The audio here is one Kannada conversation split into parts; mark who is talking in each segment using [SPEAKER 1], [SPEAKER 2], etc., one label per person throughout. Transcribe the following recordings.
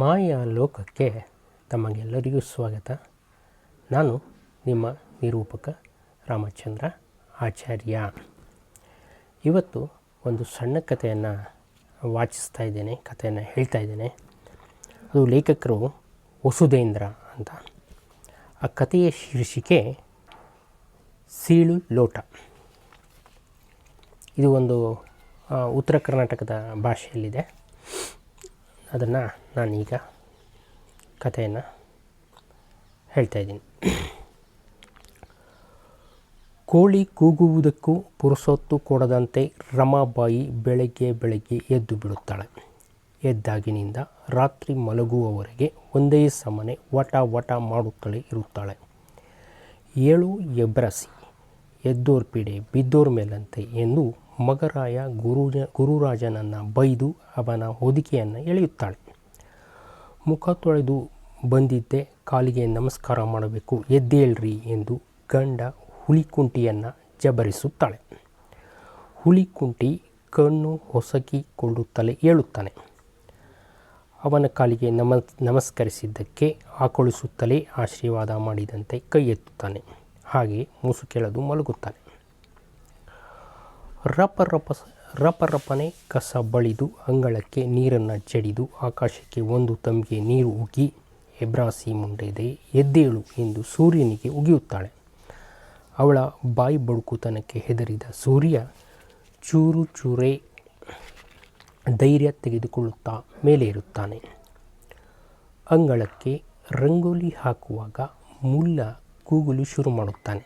[SPEAKER 1] ಮಾಯಾ ಲೋಕಕ್ಕೆ ತಮಗೆಲ್ಲರಿಗೂ ಸ್ವಾಗತ. ನಾನು ನಿಮ್ಮ ನಿರೂಪಕ ರಾಮಚಂದ್ರ ಆಚಾರ್ಯ. ಇವತ್ತು ಒಂದು ಸಣ್ಣ ಕಥೆಯನ್ನು ವಾಚಿಸ್ತಾ ಇದ್ದೇನೆ, ಕಥೆಯನ್ನು ಹೇಳ್ತಾ ಇದ್ದೇನೆ. ಅದು ಲೇಖಕರು ವಸುಧೇಂದ್ರ ಅಂತ. ಆ ಕಥೆಯ ಶೀರ್ಷಿಕೆ ಸೀಳು ಲೋಟ. ಇದು ಒಂದು ಉತ್ತರ ಕರ್ನಾಟಕದ ಭಾಷೆಯಲ್ಲಿದೆ. ಅದನ್ನು ನಾನೀಗ ಕಥೆಯನ್ನು ಹೇಳ್ತಾ ಇದ್ದೀನಿ. ಕೋಳಿ ಕೂಗುವುದಕ್ಕೂ ಪುರುಸೊತ್ತು ಕೊಡದಂತೆ ರಮಾಬಾಯಿ ಬೆಳಗ್ಗೆ ಎದ್ದು ಬಿಡುತ್ತಾಳೆ. ಎದ್ದಾಗಿನಿಂದ ರಾತ್ರಿ ಮಲಗುವವರೆಗೆ ಒಂದೇ ಸಮನೆ ವಟ ಮಾಡುತ್ತಲೇ ಇರುತ್ತಾಳೆ. ಏಳು ಎಬ್ರಸಿ ಎದ್ದೋರ್ಪಿಡೆ ಬಿದ್ದೋರ್ ಮೇಲಂತೆ ಎಂದು ಮಗರಾಯ ಗುರುರಾಜನನ್ನು ಬೈದು ಅವನ ಹೊದಿಕೆಯನ್ನು ಎಳೆಯುತ್ತಾಳೆ. ಮುಖ ತೊಳೆದು ಬಂದಿದ್ದೆ, ಕಾಲಿಗೆ ನಮಸ್ಕಾರ ಮಾಡಬೇಕು, ಎದ್ದೇಳ್ರಿ ಎಂದು ಗಂಡ ಹುಲಿಕುಂಟಿಯನ್ನು ಜಬರಿಸುತ್ತಾಳೆ. ಹುಲಿಕುಂಟಿ ಕಣ್ಣು ಹೊಸಕಿಕೊಳ್ಳುತ್ತಲೇ ಹೇಳುತ್ತಾನೆ. ಅವನ ಕಾಲಿಗೆ ನಮಸ್ಕರಿಸಿದ್ದಕ್ಕೆ ಆಕಳಿಸುತ್ತಲೇ ಆಶೀರ್ವಾದ ಮಾಡಿದಂತೆ ಕೈ ಎತ್ತುತ್ತಾನೆ. ಹಾಗೆ ಮುಸುಕೆಳೆದು ಮಲಗುತ್ತಾನೆ. ರಪರಪನೆ ಕಸ ಬಳಿದು ಅಂಗಳಕ್ಕೆ ನೀರನ್ನು ಜಡಿದು ಆಕಾಶಕ್ಕೆ ಒಂದು ತಂಬಿಗೆ ನೀರು ಉಗಿ, ಎಬ್ರಾಸಿ ಮುಂಡೆದೆ ಎದ್ದೇಳು ಎಂದು ಸೂರ್ಯನಿಗೆ ಉಗಿಯುತ್ತಾಳೆ. ಅವಳ ಬಾಯಿ ಬಡುಕುತನಕ್ಕೆ ಹೆದರಿದ ಸೂರ್ಯ ಚೂರೇ ಧೈರ್ಯ ತೆಗೆದುಕೊಳ್ಳುತ್ತಾ ಮೇಲೆ ಇರುತ್ತಾನೆ. ಅಂಗಳಕ್ಕೆ ರಂಗೋಲಿ ಹಾಕುವಾಗ ಮುಲ್ಲ ಕೂಗಲು ಶುರು ಮಾಡುತ್ತಾನೆ.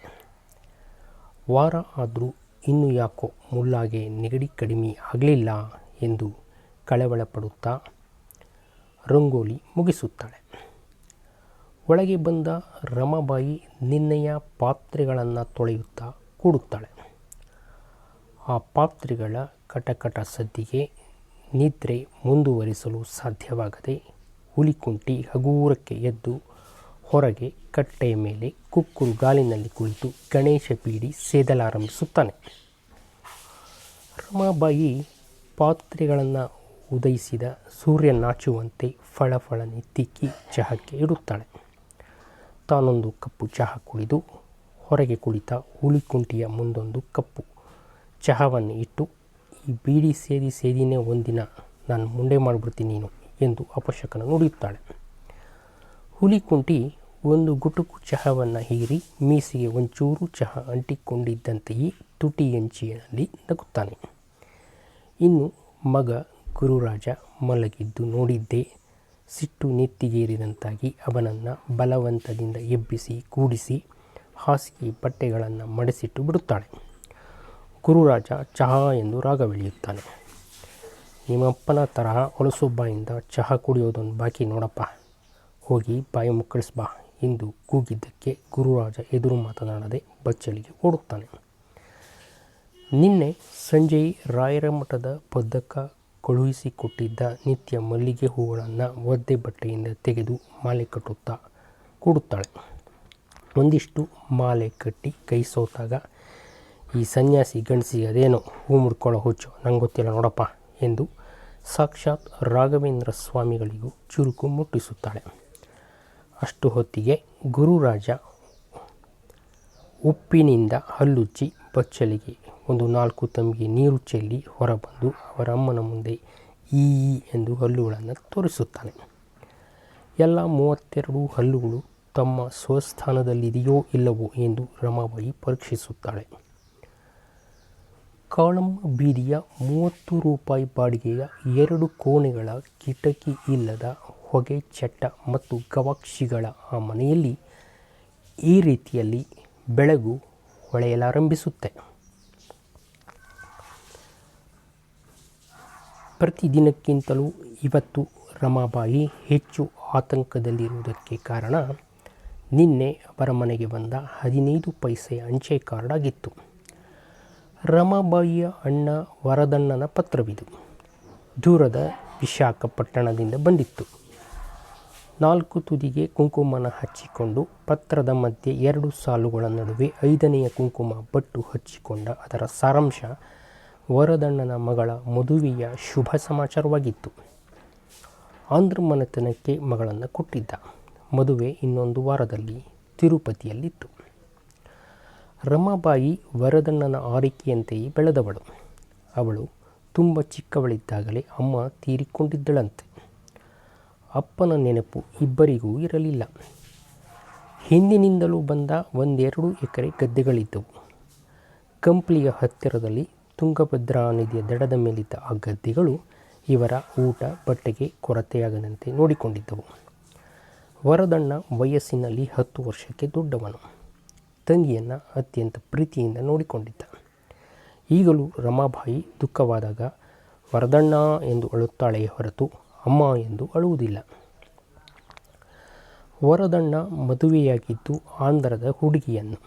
[SPEAKER 1] ವಾರ ಆದರೂ ಇನ್ನೂ ಯಾಕೋ ಮುಲ್ಲಾಗೆ ನೆಗಡಿ ಕಡಿಮೆ ಆಗಲಿಲ್ಲ ಎಂದು ಕಳವಳ ಪಡುತ್ತಾ ರಂಗೋಲಿ ಮುಗಿಸುತ್ತಾಳೆ. ಒಳಗೆ ಬಂದ ರಮಾಬಾಯಿ ನಿನ್ನೆಯ ಪಾತ್ರೆಗಳನ್ನು ತೊಳೆಯುತ್ತಾ ಕೂಡುತ್ತಾಳೆ. ಆ ಪಾತ್ರೆಗಳ ಕಟಕಟ ಸದ್ದಿಗೆ ನಿದ್ರೆ ಮುಂದುವರಿಸಲು ಸಾಧ್ಯವಾಗದೆ ಹುಲಿಕುಂಟಿ ಹಗೂರಕ್ಕೆ ಎದ್ದು ಹೊರಗೆ ಕಟ್ಟೆಯ ಮೇಲೆ ಕುಕ್ಕುರು ಗಾಲಿನಲ್ಲಿ ಕುಳಿತು ಗಣೇಶ ಪೀಡಿ ಸೇದಲಾರಂಭಿಸುತ್ತಾನೆ. ರಮಾಬಾಯಿ ಪಾತ್ರೆಗಳನ್ನು ಉದಯಿಸಿದ ಸೂರ್ಯ ನಾಚುವಂತೆ ಫಳಫಳನೆ ತಿಕ್ಕಿ ಚಹಕ್ಕೆ ಇಡುತ್ತಾಳೆ. ತಾನೊಂದು ಕಪ್ಪು ಚಹಾ ಕುಡಿದು ಹೊರಗೆ ಕುಳಿತ ಹುಲಿಕುಂಟಿಯ ಮುಂದೊಂದು ಕಪ್ಪು ಚಹಾವನ್ನು ಇಟ್ಟು, ಈ ಬೀಡಿ ಸೇದಿನೇ ಒಂದಿನ ನಾನು ಮುಂಡೆ ಮಾಡಿಬಿಡ್ತೀನಿ ನೀನು ಎಂದು ಅಪಶಕನ ನುಡಿಯುತ್ತಾಳೆ. ಹುಲಿಕುಂಟಿ ಒಂದು ಗುಟುಕು ಚಹಾವನ್ನು ಹೀರಿ ಮೀಸೆಗೆ ಒಂಚೂರು ಚಹಾ ಅಂಟಿಕೊಂಡಿದ್ದಂತೆಯೇ ತುಟಿಯಂಚಿನಲ್ಲಿ ನಗುತ್ತಾನೆ. ಇನ್ನು ಮಗ ಗುರುರಾಜ ಮಲಗಿದ್ದು ನೋಡಿದ್ದೇ ಸಿಟ್ಟು ನೆತ್ತಿಗೇರಿದಂತಾಗಿ ಅವನನ್ನು ಬಲವಂತದಿಂದ ಎಬ್ಬಿಸಿ ಕೂಡಿಸಿ ಹಾಸಿಗೆ ಬಟ್ಟೆಗಳನ್ನು ಮಡಿಸಿಟ್ಟು ಬಿಡುತ್ತಾಳೆ. ಗುರುರಾಜ ಚಹಾ ಎಂದು ರಾಗವೆಳೆಯುತ್ತಾನೆ. ನಿಮ್ಮಪ್ಪನ ತರಹ ಹೊಲಸೊಬ್ಬಾಯಿಂದ ಚಹಾ ಕುಡಿಯೋದೊಂದು ಬಾಕಿ ನೋಡಪ್ಪ, ಹೋಗಿ ಬಾಯಿ ಮುಕ್ಕಳಿಸ್ಬಾ ಎಂದು ಕೂಗಿದ್ದಕ್ಕೆ ಗುರುರಾಜ ಎದುರು ಮಾತನಾಡದೆ ಬಚ್ಚಲಿಗೆ ಓಡುತ್ತಾನೆ. ನಿನ್ನೆ ಸಂಜೆ ರಾಯರ ಮಠದ ಪದ್ದಕ್ಕ ಕಳುಹಿಸಿಕೊಟ್ಟಿದ್ದ ನಿತ್ಯ ಮಲ್ಲಿಗೆ ಹೂಗಳನ್ನು ಒದ್ದೆ ಬಟ್ಟೆಯಿಂದ ತೆಗೆದು ಮಾಲೆ ಕಟ್ಟುತ್ತಾ ಕೂಡುತ್ತಾಳೆ. ಒಂದಿಷ್ಟು ಮಾಲೆ ಕಟ್ಟಿ ಕೈ ಸೋತಾಗ, ಈ ಸನ್ಯಾಸಿ ಗಂಡಸಿಗೆ ಅದೇನೋ ಹೂ ಮುಡ್ಕೊಳ್ಳೋ ಹುಚ್ಚು, ನಂಗೆ ಗೊತ್ತಿಲ್ಲ ನೋಡಪ್ಪ ಎಂದು ಸಾಕ್ಷಾತ್ ರಾಘವೇಂದ್ರ ಸ್ವಾಮಿಗಳಿಗೂ ಚುರುಕು ಮುಟ್ಟಿಸುತ್ತಾಳೆ. ಅಷ್ಟು ಹೊತ್ತಿಗೆ ಗುರುರಾಜ ಉಪ್ಪಿನಿಂದ ಹಲ್ಲುಜ್ಜಿ ಬಚ್ಚಲಿಗೆ ಒಂದು 4 ತಂಬಿಗೆ ನೀರು ಚೆಲ್ಲಿ ಹೊರಬಂದು ಅವರಮ್ಮನ ಮುಂದೆ ಈ ಎಂದು ಹಲ್ಲುಗಳನ್ನು ತೋರಿಸುತ್ತಾನೆ. ಎಲ್ಲ 32 ಹಲ್ಲುಗಳು ತಮ್ಮ ಸ್ವಸ್ಥಾನದಲ್ಲಿದೆಯೋ ಇಲ್ಲವೋ ಎಂದು ರಮಾಬಾಯಿ ಪರೀಕ್ಷಿಸುತ್ತಾಳೆ. ಕಾಳಮ್ಮ ಬೀದಿಯ 30 ರೂಪಾಯಿ ಬಾಡಿಗೆಯ 2 ಕೋಣೆಗಳ ಕಿಟಕಿ ಇಲ್ಲದ ಹೊಗೆ ಚಟ್ಟ ಮತ್ತು ಗವಾಕ್ಷಿಗಳ ಆ ಮನೆಯಲ್ಲಿ ಈ ರೀತಿಯಲ್ಲಿ ಬೆಳಗು ಹೊಳೆಯಲಾರಂಭಿಸುತ್ತೆ. ಪ್ರತಿದಿನಕ್ಕಿಂತಲೂ ಇವತ್ತು ರಮಾಬಾಯಿ ಹೆಚ್ಚು ಆತಂಕದಲ್ಲಿರುವುದಕ್ಕೆ ಕಾರಣ, ನಿನ್ನೆ ಅವರ ಮನೆಗೆ ಬಂದ 15 ಪೈಸೆಯ ಅಂಚೆ ಕಾರ್ಡ್ ಆಗಿತ್ತು. ರಮಾಬಾಯಿಯ ಅಣ್ಣ ವರದಣ್ಣನ ಪತ್ರವಿದು. ದೂರದ ವಿಶಾಖಪಟ್ಟಣದಿಂದ ಬಂದಿತ್ತು. 4 ತುದಿಗೆ ಕುಂಕುಮನ ಹಚ್ಚಿಕೊಂಡು ಪತ್ರದ ಮಧ್ಯೆ 2 ಸಾಲುಗಳ ನಡುವೆ 5ನೆಯ ಕುಂಕುಮ ಬಟ್ಟು ಹಚ್ಚಿಕೊಂಡ ಅದರ ಸಾರಾಂಶ ವರದಣ್ಣನ ಮಗಳ ಮದುವೆಯ ಶುಭ ಸಮಾಚಾರವಾಗಿತ್ತು. ಆಂಧ್ರ ಮನೆತನಕ್ಕೆ ಮಗಳನ್ನು ಕೊಟ್ಟಿದ್ದ. ಮದುವೆ ಇನ್ನೊಂದು ವಾರದಲ್ಲಿ ತಿರುಪತಿಯಲ್ಲಿತ್ತು. ರಮಾಬಾಯಿ ವರದಣ್ಣನ ಆರೈಕೆಯಂತೆಯೇ ಬೆಳೆದವಳು. ಅವಳು ತುಂಬ ಚಿಕ್ಕವಳಿದ್ದಾಗಲೇ ಅಮ್ಮ ತೀರಿಕೊಂಡಿದ್ದಳಂತೆ. ಅಪ್ಪನ ನೆನಪು ಇಬ್ಬರಿಗೂ ಇರಲಿಲ್ಲ. ಹಿಂದಿನಿಂದಲೂ ಬಂದ 1-2 ಎಕರೆ ಗದ್ದೆಗಳಿದ್ದವು. ಕಂಪ್ಲಿಯ ಹತ್ತಿರದಲ್ಲಿ ತುಂಗಭದ್ರಾ ನದಿಯ ದಡದ ಮೇಲಿದ್ದ ಆ ಗದ್ದೆಗಳು ಇವರ ಊಟ ಬಟ್ಟೆಗೆ ಕೊರತೆಯಾಗದಂತೆ ನೋಡಿಕೊಂಡಿದ್ದವು. ವರದಣ್ಣ ವಯಸ್ಸಿನಲ್ಲಿ 10 ವರ್ಷಕ್ಕೆ ದೊಡ್ಡವನು. ತಂಗಿಯನ್ನು ಅತ್ಯಂತ ಪ್ರೀತಿಯಿಂದ ನೋಡಿಕೊಂಡಿದ್ದ. ಈಗಲೂ ರಮಾಬಾಯಿ ದುಃಖವಾದಾಗ ವರದಣ್ಣ ಎಂದು ಅಳುತ್ತಾಳೆಯೇ ಹೊರತು ಅಮ್ಮ ಎಂದು ಅಳುವುದಿಲ್ಲ. ವರದಣ್ಣ ಮದುವೆಯಾಗಿದ್ದು ಆಂಧ್ರದ ಹುಡುಗಿಯನ್ನು.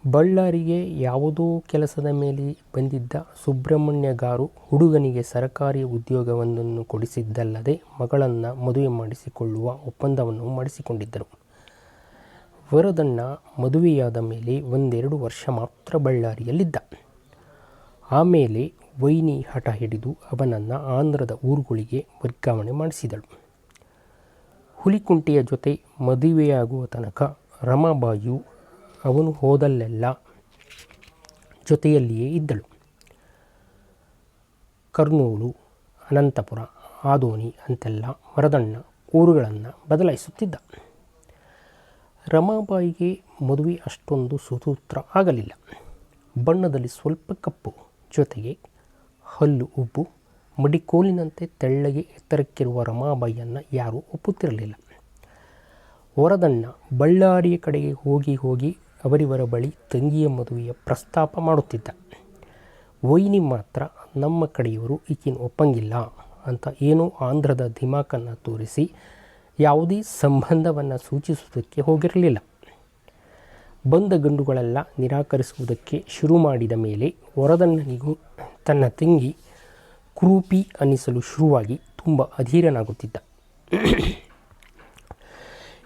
[SPEAKER 1] ಬಳ್ಳಾರಿಗೆ ಯಾವುದೋ ಕೆಲಸದ ಮೇಲೆ ಬಂದಿದ್ದ ಸುಬ್ರಹ್ಮಣ್ಯಗಾರು ಹುಡುಗನಿಗೆ ಸರಕಾರಿ ಉದ್ಯೋಗವೊಂದನ್ನು ಕೊಡಿಸಿದ್ದಲ್ಲದೆ ಮಗಳನ್ನು ಮದುವೆ ಮಾಡಿಸಿಕೊಳ್ಳುವ ಒಪ್ಪಂದವನ್ನು ಮಾಡಿಸಿಕೊಂಡಿದ್ದರು. ವರದಣ್ಣ ಮದುವೆಯಾದ ಮೇಲೆ 1-2 ವರ್ಷ ಮಾತ್ರ ಬಳ್ಳಾರಿಯಲ್ಲಿದ್ದ. ಆಮೇಲೆ ವೈನಿ ಹಠ ಹಿಡಿದು ಅವನನ್ನು ಆಂಧ್ರದ ಊರುಗಳಿಗೆ ವರ್ಗಾವಣೆ ಮಾಡಿಸಿದಳು. ಹುಲಿಕುಂಟೆಯ ಜೊತೆ ಮದುವೆಯಾಗುವ ತನಕ ರಮಾಬಾಯಿಯು ಅವನು ಹೋದಲ್ಲೆಲ್ಲ ಜೊತೆಯಲ್ಲಿಯೇ ಇದ್ದಳು. ಕರ್ನೂಲು, ಅನಂತಪುರ, ಆದೋನಿ ಅಂತೆಲ್ಲ ವರದಣ್ಣ ಊರುಗಳನ್ನು ಬದಲಾಯಿಸುತ್ತಿದ್ದ. ರಮಾಬಾಯಿಗೆ ಮದುವೆ ಅಷ್ಟೊಂದು ಸುಸೂತ್ರ ಆಗಲಿಲ್ಲ. ಬಣ್ಣದಲ್ಲಿ ಸ್ವಲ್ಪ ಕಪ್ಪು, ಜೊತೆಗೆ ಹಲ್ಲು ಉಬ್ಬು, ಮಡಿಕೋಲಿನಂತೆ ತೆಳ್ಳಗೆ ಎತ್ತರಕ್ಕಿರುವ ರಮಾಬಾಯಿಯನ್ನು ಯಾರೂ ಒಪ್ಪುತ್ತಿರಲಿಲ್ಲ. ವರದಣ್ಣ ಬಳ್ಳಾರಿಯ ಕಡೆಗೆ ಹೋಗಿ ಅವರಿವರ ಬಳಿ ತಂಗಿಯ ಮದುವೆಯ ಪ್ರಸ್ತಾಪ ಮಾಡುತ್ತಿದ್ದ. ವೈನಿ ಮಾತ್ರ ನಮ್ಮ ಕಡೆಯವರು ಈಕಿನ ಒಪ್ಪಂಗಿಲ್ಲ ಅಂತ ಏನೋ ಆಂಧ್ರದ ದಿಮಾಕನ್ನು ತೋರಿಸಿ ಯಾವುದೇ ಸಂಬಂಧವನ್ನು ಸೂಚಿಸುವುದಕ್ಕೆ ಹೋಗಿರಲಿಲ್ಲ. ಬಂದ ಗಂಡುಗಳೆಲ್ಲ ನಿರಾಕರಿಸುವುದಕ್ಕೆ ಶುರು ಮಾಡಿದ ಮೇಲೆ ವರದಣ್ಣನಿಗೂ ತನ್ನ ತಂಗಿ ಕ್ರೂಪಿ ಅನ್ನಿಸಲು ಶುರುವಾಗಿ ತುಂಬ ಅಧೀರನಾಗುತ್ತಿದ್ದ.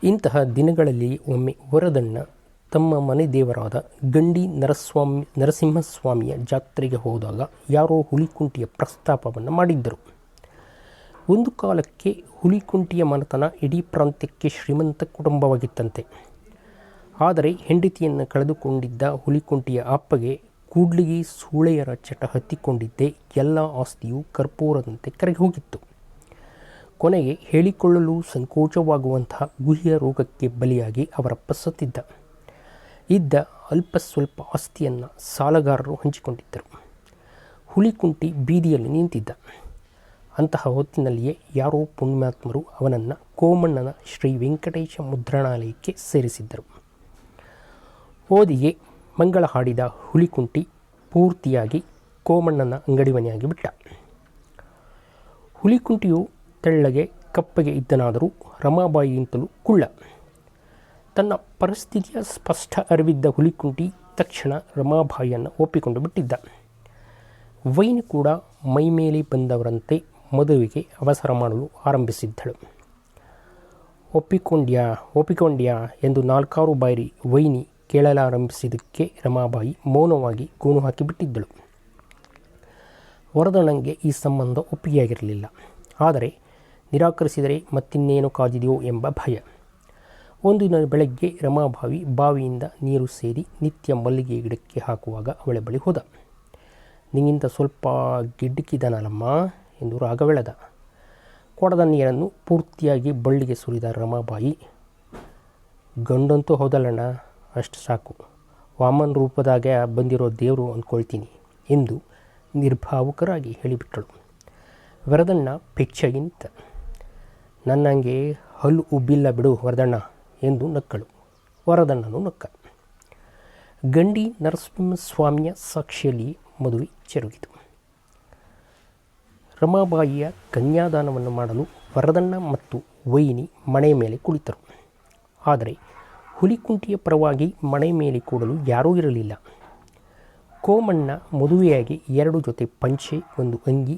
[SPEAKER 1] ಇಂತಹ ದಿನಗಳಲ್ಲಿ ಒಮ್ಮೆ ವರದಣ್ಣ ತಮ್ಮ ಮನೆ ದೇವರಾದ ಗಂಡಿ ನರಸಿಂಹಸ್ವಾಮಿಯ ಜಾತ್ರೆಗೆ ಹೋದಾಗ ಯಾರೋ ಹುಲಿಕುಂಟಿಯ ಪ್ರಸ್ತಾಪವನ್ನು ಮಾಡಿದ್ದರು. ಒಂದು ಕಾಲಕ್ಕೆ ಹುಲಿಕುಂಟಿಯ ಮನೆತನ ಇಡೀ ಪ್ರಾಂತ್ಯಕ್ಕೆ ಶ್ರೀಮಂತ ಕುಟುಂಬವಾಗಿತ್ತಂತೆ. ಆದರೆ ಹೆಂಡತಿಯನ್ನು ಕಳೆದುಕೊಂಡಿದ್ದ ಹುಲಿಕುಂಟಿಯ ಅಪ್ಪಗೆ ಕೂಡ್ಲಿಗಿ ಸೂಳೆಯರ ಚಟ ಹತ್ತಿಕೊಂಡಿದ್ದೇ ಎಲ್ಲ ಆಸ್ತಿಯೂ ಕರ್ಪೂರದಂತೆ ಕರಗಿ ಹೋಗಿತ್ತು. ಕೊನೆಗೆ ಹೇಳಿಕೊಳ್ಳಲು ಸಂಕೋಚವಾಗುವಂತಹ ಗುಹ್ಯ ರೋಗಕ್ಕೆ ಬಲಿಯಾಗಿ ಅವರಪ್ಪ ಸತ್ತಿದ್ದ. ಇದ್ದ ಅಲ್ಪ ಸ್ವಲ್ಪ ಆಸ್ತಿಯನ್ನು ಸಾಲಗಾರರು ಹಂಚಿಕೊಂಡಿದ್ದರು. ಹುಲಿಕುಂಟಿ ಬೀದಿಯಲ್ಲಿ ನಿಂತಿದ್ದ. ಅಂತಹ ಹೊತ್ತಿನಲ್ಲಿಯೇ ಯಾರೋ ಪುಣ್ಯಾತ್ಮರು ಅವನನ್ನು ಕೋಮಣ್ಣನ ಶ್ರೀ ವೆಂಕಟೇಶ ಮುದ್ರಣಾಲಯಕ್ಕೆ ಸೇರಿಸಿದ್ದರು. ಓದಿಗೆ ಮಂಗಳ ಹಾಡಿದ ಹುಲಿಕುಂಟಿ ಪೂರ್ತಿಯಾಗಿ ಕೋಮಣ್ಣನ ಅಂಗಡಿಮನೆಯಾಗಿ ಬಿಟ್ಟ. ಹುಲಿಕುಂಟಿಯು ತೆಳ್ಳಗೆ ಕಪ್ಪಗೆ ಇದ್ದನಾದರೂ ರಮಾಬಾಯಿಗಿಂತಲೂ ಕುಳ್ಳ. ತನ್ನ ಪರಿಸ್ಥಿತಿಯ ಸ್ಪಷ್ಟ ಅರಿವಿದ್ದ ಹುಲಿಕುಂಟಿ ತಕ್ಷಣ ರಮಾಬಾಯಿಯನ್ನು ಒಪ್ಪಿಕೊಂಡು ಬಿಟ್ಟಿದ್ದ. ವೈನಿ ಕೂಡ ಮೈಮೇಲೆ ಬಂದವರಂತೆ ಮದುವೆಗೆ ಅವಸರ ಮಾಡಲು ಆರಂಭಿಸಿದ್ದಳು. ಒಪ್ಪಿಕೊಂಡ್ಯಾ ಎಂದು 4 ಬಾರಿ ವೈನಿ ಕೇಳಲಾರಂಭಿಸಿದ್ದಕ್ಕೆ ರಮಾಬಾಯಿ ಮೌನವಾಗಿ ಗೋಣು ಹಾಕಿಬಿಟ್ಟಿದ್ದಳು. ವರದಣ್ಣನಿಗೆ ಈ ಸಂಬಂಧ ಒಪ್ಪಿಗೆಯಾಗಿರಲಿಲ್ಲ. ಆದರೆ ನಿರಾಕರಿಸಿದರೆ ಮತ್ತಿನ್ನೇನು ಕಾದಿದೆಯೋ ಎಂಬ ಭಯ. ಒಂದಿನ ಬೆಳಗ್ಗೆ ರಮಾಬಾಯಿ ಬಾವಿಯಿಂದ ನೀರು ಸೇದಿ ನಿತ್ಯ ಮಲ್ಲಿಗೆ ಗಿಡಕ್ಕೆ ಹಾಕುವಾಗ ಅವಳ ಬಳಿ ಹೋದ. ನಿಂಗಿಂತ ಸ್ವಲ್ಪ ಗಿಡ್ಡಕ್ಕಿದ್ದಾನಲ್ಲಮ್ಮ ಎಂದು ರಾಗವೆಳೆದ. ಕೊಡದ ನೀರನ್ನು ಪೂರ್ತಿಯಾಗಿ ಬಳ್ಳಿಗೆ ಸುರಿದ ರಮಾಬಾಯಿ, ಗಂಡಂತೂ ಹೌದಲ್ಲಣ್ಣ, ಅಷ್ಟು ಸಾಕು, ವಾಮನ ರೂಪದಾಗ ಬಂದಿರೋ ದೇವರು ಅಂದ್ಕೊಳ್ತೀನಿ ಎಂದು ನಿರ್ಭಾವುಕರಾಗಿ ಹೇಳಿಬಿಟ್ಟಳು. ವರದಣ್ಣ ಪೆಚ್ಚಾಗಿಂತ, ನನ್ನಂಗೆ ಹಲ್ಲು ಉಬ್ಬಿಲ್ಲ ಬಿಡು ವರದಣ್ಣ ಎಂದು ನಕ್ಕಳು. ವರದಣ್ಣನು ನಕ್ಕ. ಗಂಡಿ ನರಸಿಂಹಸ್ವಾಮಿಯ ಸಾಕ್ಷಿಯಲ್ಲಿ ಮದುವೆ ಜರುಗಿತು. ರಮಾಬಾಯಿಯ ಕನ್ಯಾದಾನವನ್ನು ಮಾಡಲು ವರದಣ್ಣ ಮತ್ತು ವೈನಿ ಮಣೆ ಮೇಲೆ ಕುಳಿತರು. ಆದರೆ ಹುಲಿಕುಂಟಿಯ ಪರವಾಗಿ ಮಣೆ ಮೇಲೆ ಕೂಡಲು ಯಾರೂ ಇರಲಿಲ್ಲ. ಕೋಮಣ್ಣ ಮದುವೆಯಾಗಿ 2 ಜೊತೆ ಪಂಚೆ, 1 ಅಂಗಿ,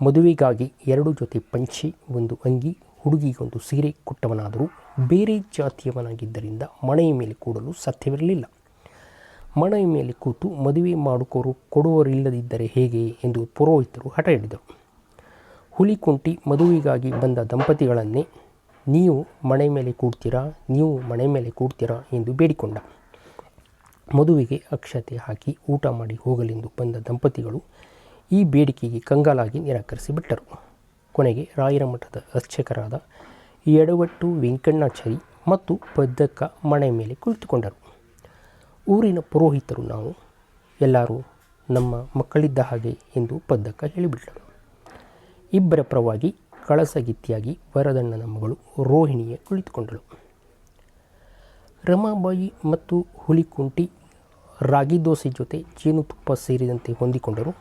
[SPEAKER 1] ಮದುವೆಗಾಗಿ 2 ಜೊತೆ ಪಂಚೆ, 1 ಅಂಗಿ, ಹುಡುಗಿಗೊಂದು ಸೀರೆ ಕೊಟ್ಟವನಾದರೂ ಬೇರೆ ಜಾತಿಯವನಾಗಿದ್ದರಿಂದ ಮಣೆಯ ಮೇಲೆ ಕೂಡಲು ಸಾಧ್ಯವಿರಲಿಲ್ಲ. ಮಣೆಯ ಮೇಲೆ ಕೂತು ಮದುವೆ ಮಾಡಿಕೊಡುವರಿಲ್ಲದಿದ್ದರೆ ಹೇಗೆ ಎಂದು ಪುರೋಹಿತರು ಹಠ ಹಿಡಿದರು. ಹುಲಿಕುಂಟಿ ಮದುವೆಗಾಗಿ ಬಂದ ದಂಪತಿಗಳನ್ನೇ ನೀವು ಮಣೆ ಮೇಲೆ ಕೂಡ್ತೀರಾ, ನೀವು ಮಣೆ ಮೇಲೆ ಕೂಡ್ತೀರಾ ಎಂದು ಬೇಡಿಕೊಂಡ. ಮದುವೆಗೆ ಅಕ್ಷತೆ ಹಾಕಿ ಊಟ ಮಾಡಿ ಹೋಗಲೆಂದು ಬಂದ ದಂಪತಿಗಳು ಈ ಬೇಡಿಕೆಗೆ ಕಂಗಾಲಾಗಿ ನಿರಾಕರಿಸಿಬಿಟ್ಟರು. ಕೊನೆಗೆ ರಾಯರ ಮಠದ ಅರ್ಚಕರಾದ ಎಡವಟ್ಟು ವೆಂಕಣ್ಣಾಚಾರಿ ಮತ್ತು ಪದ್ದಕ್ಕ ಮಣೆ ಮೇಲೆ ಕುಳಿತುಕೊಂಡರು. ಊರಿನ ಪುರೋಹಿತರು ನಾವು, ಎಲ್ಲರೂ ನಮ್ಮ ಮಕ್ಕಳಿದ್ದ ಹಾಗೆ ಎಂದು ಪದ್ದಕ್ಕ ಹೇಳಿಬಿಟ್ಟರು. ಇಬ್ಬರ ಪರವಾಗಿ ಕಳಸಗಿತ್ತಿಯಾಗಿ ವರದಣ್ಣನ ಮಗಳು ರೋಹಿಣಿಯೇ ಕುಳಿತುಕೊಂಡಳು. ರಮಾಬಾಯಿ ಮತ್ತು ಹುಲಿಕುಂಟಿ ರಾಗಿ ದೋಸೆ ಜೊತೆ ಜೇನುತುಪ್ಪ ಸೇರಿದಂತೆ ಹೊಂದಿಕೊಂಡರು.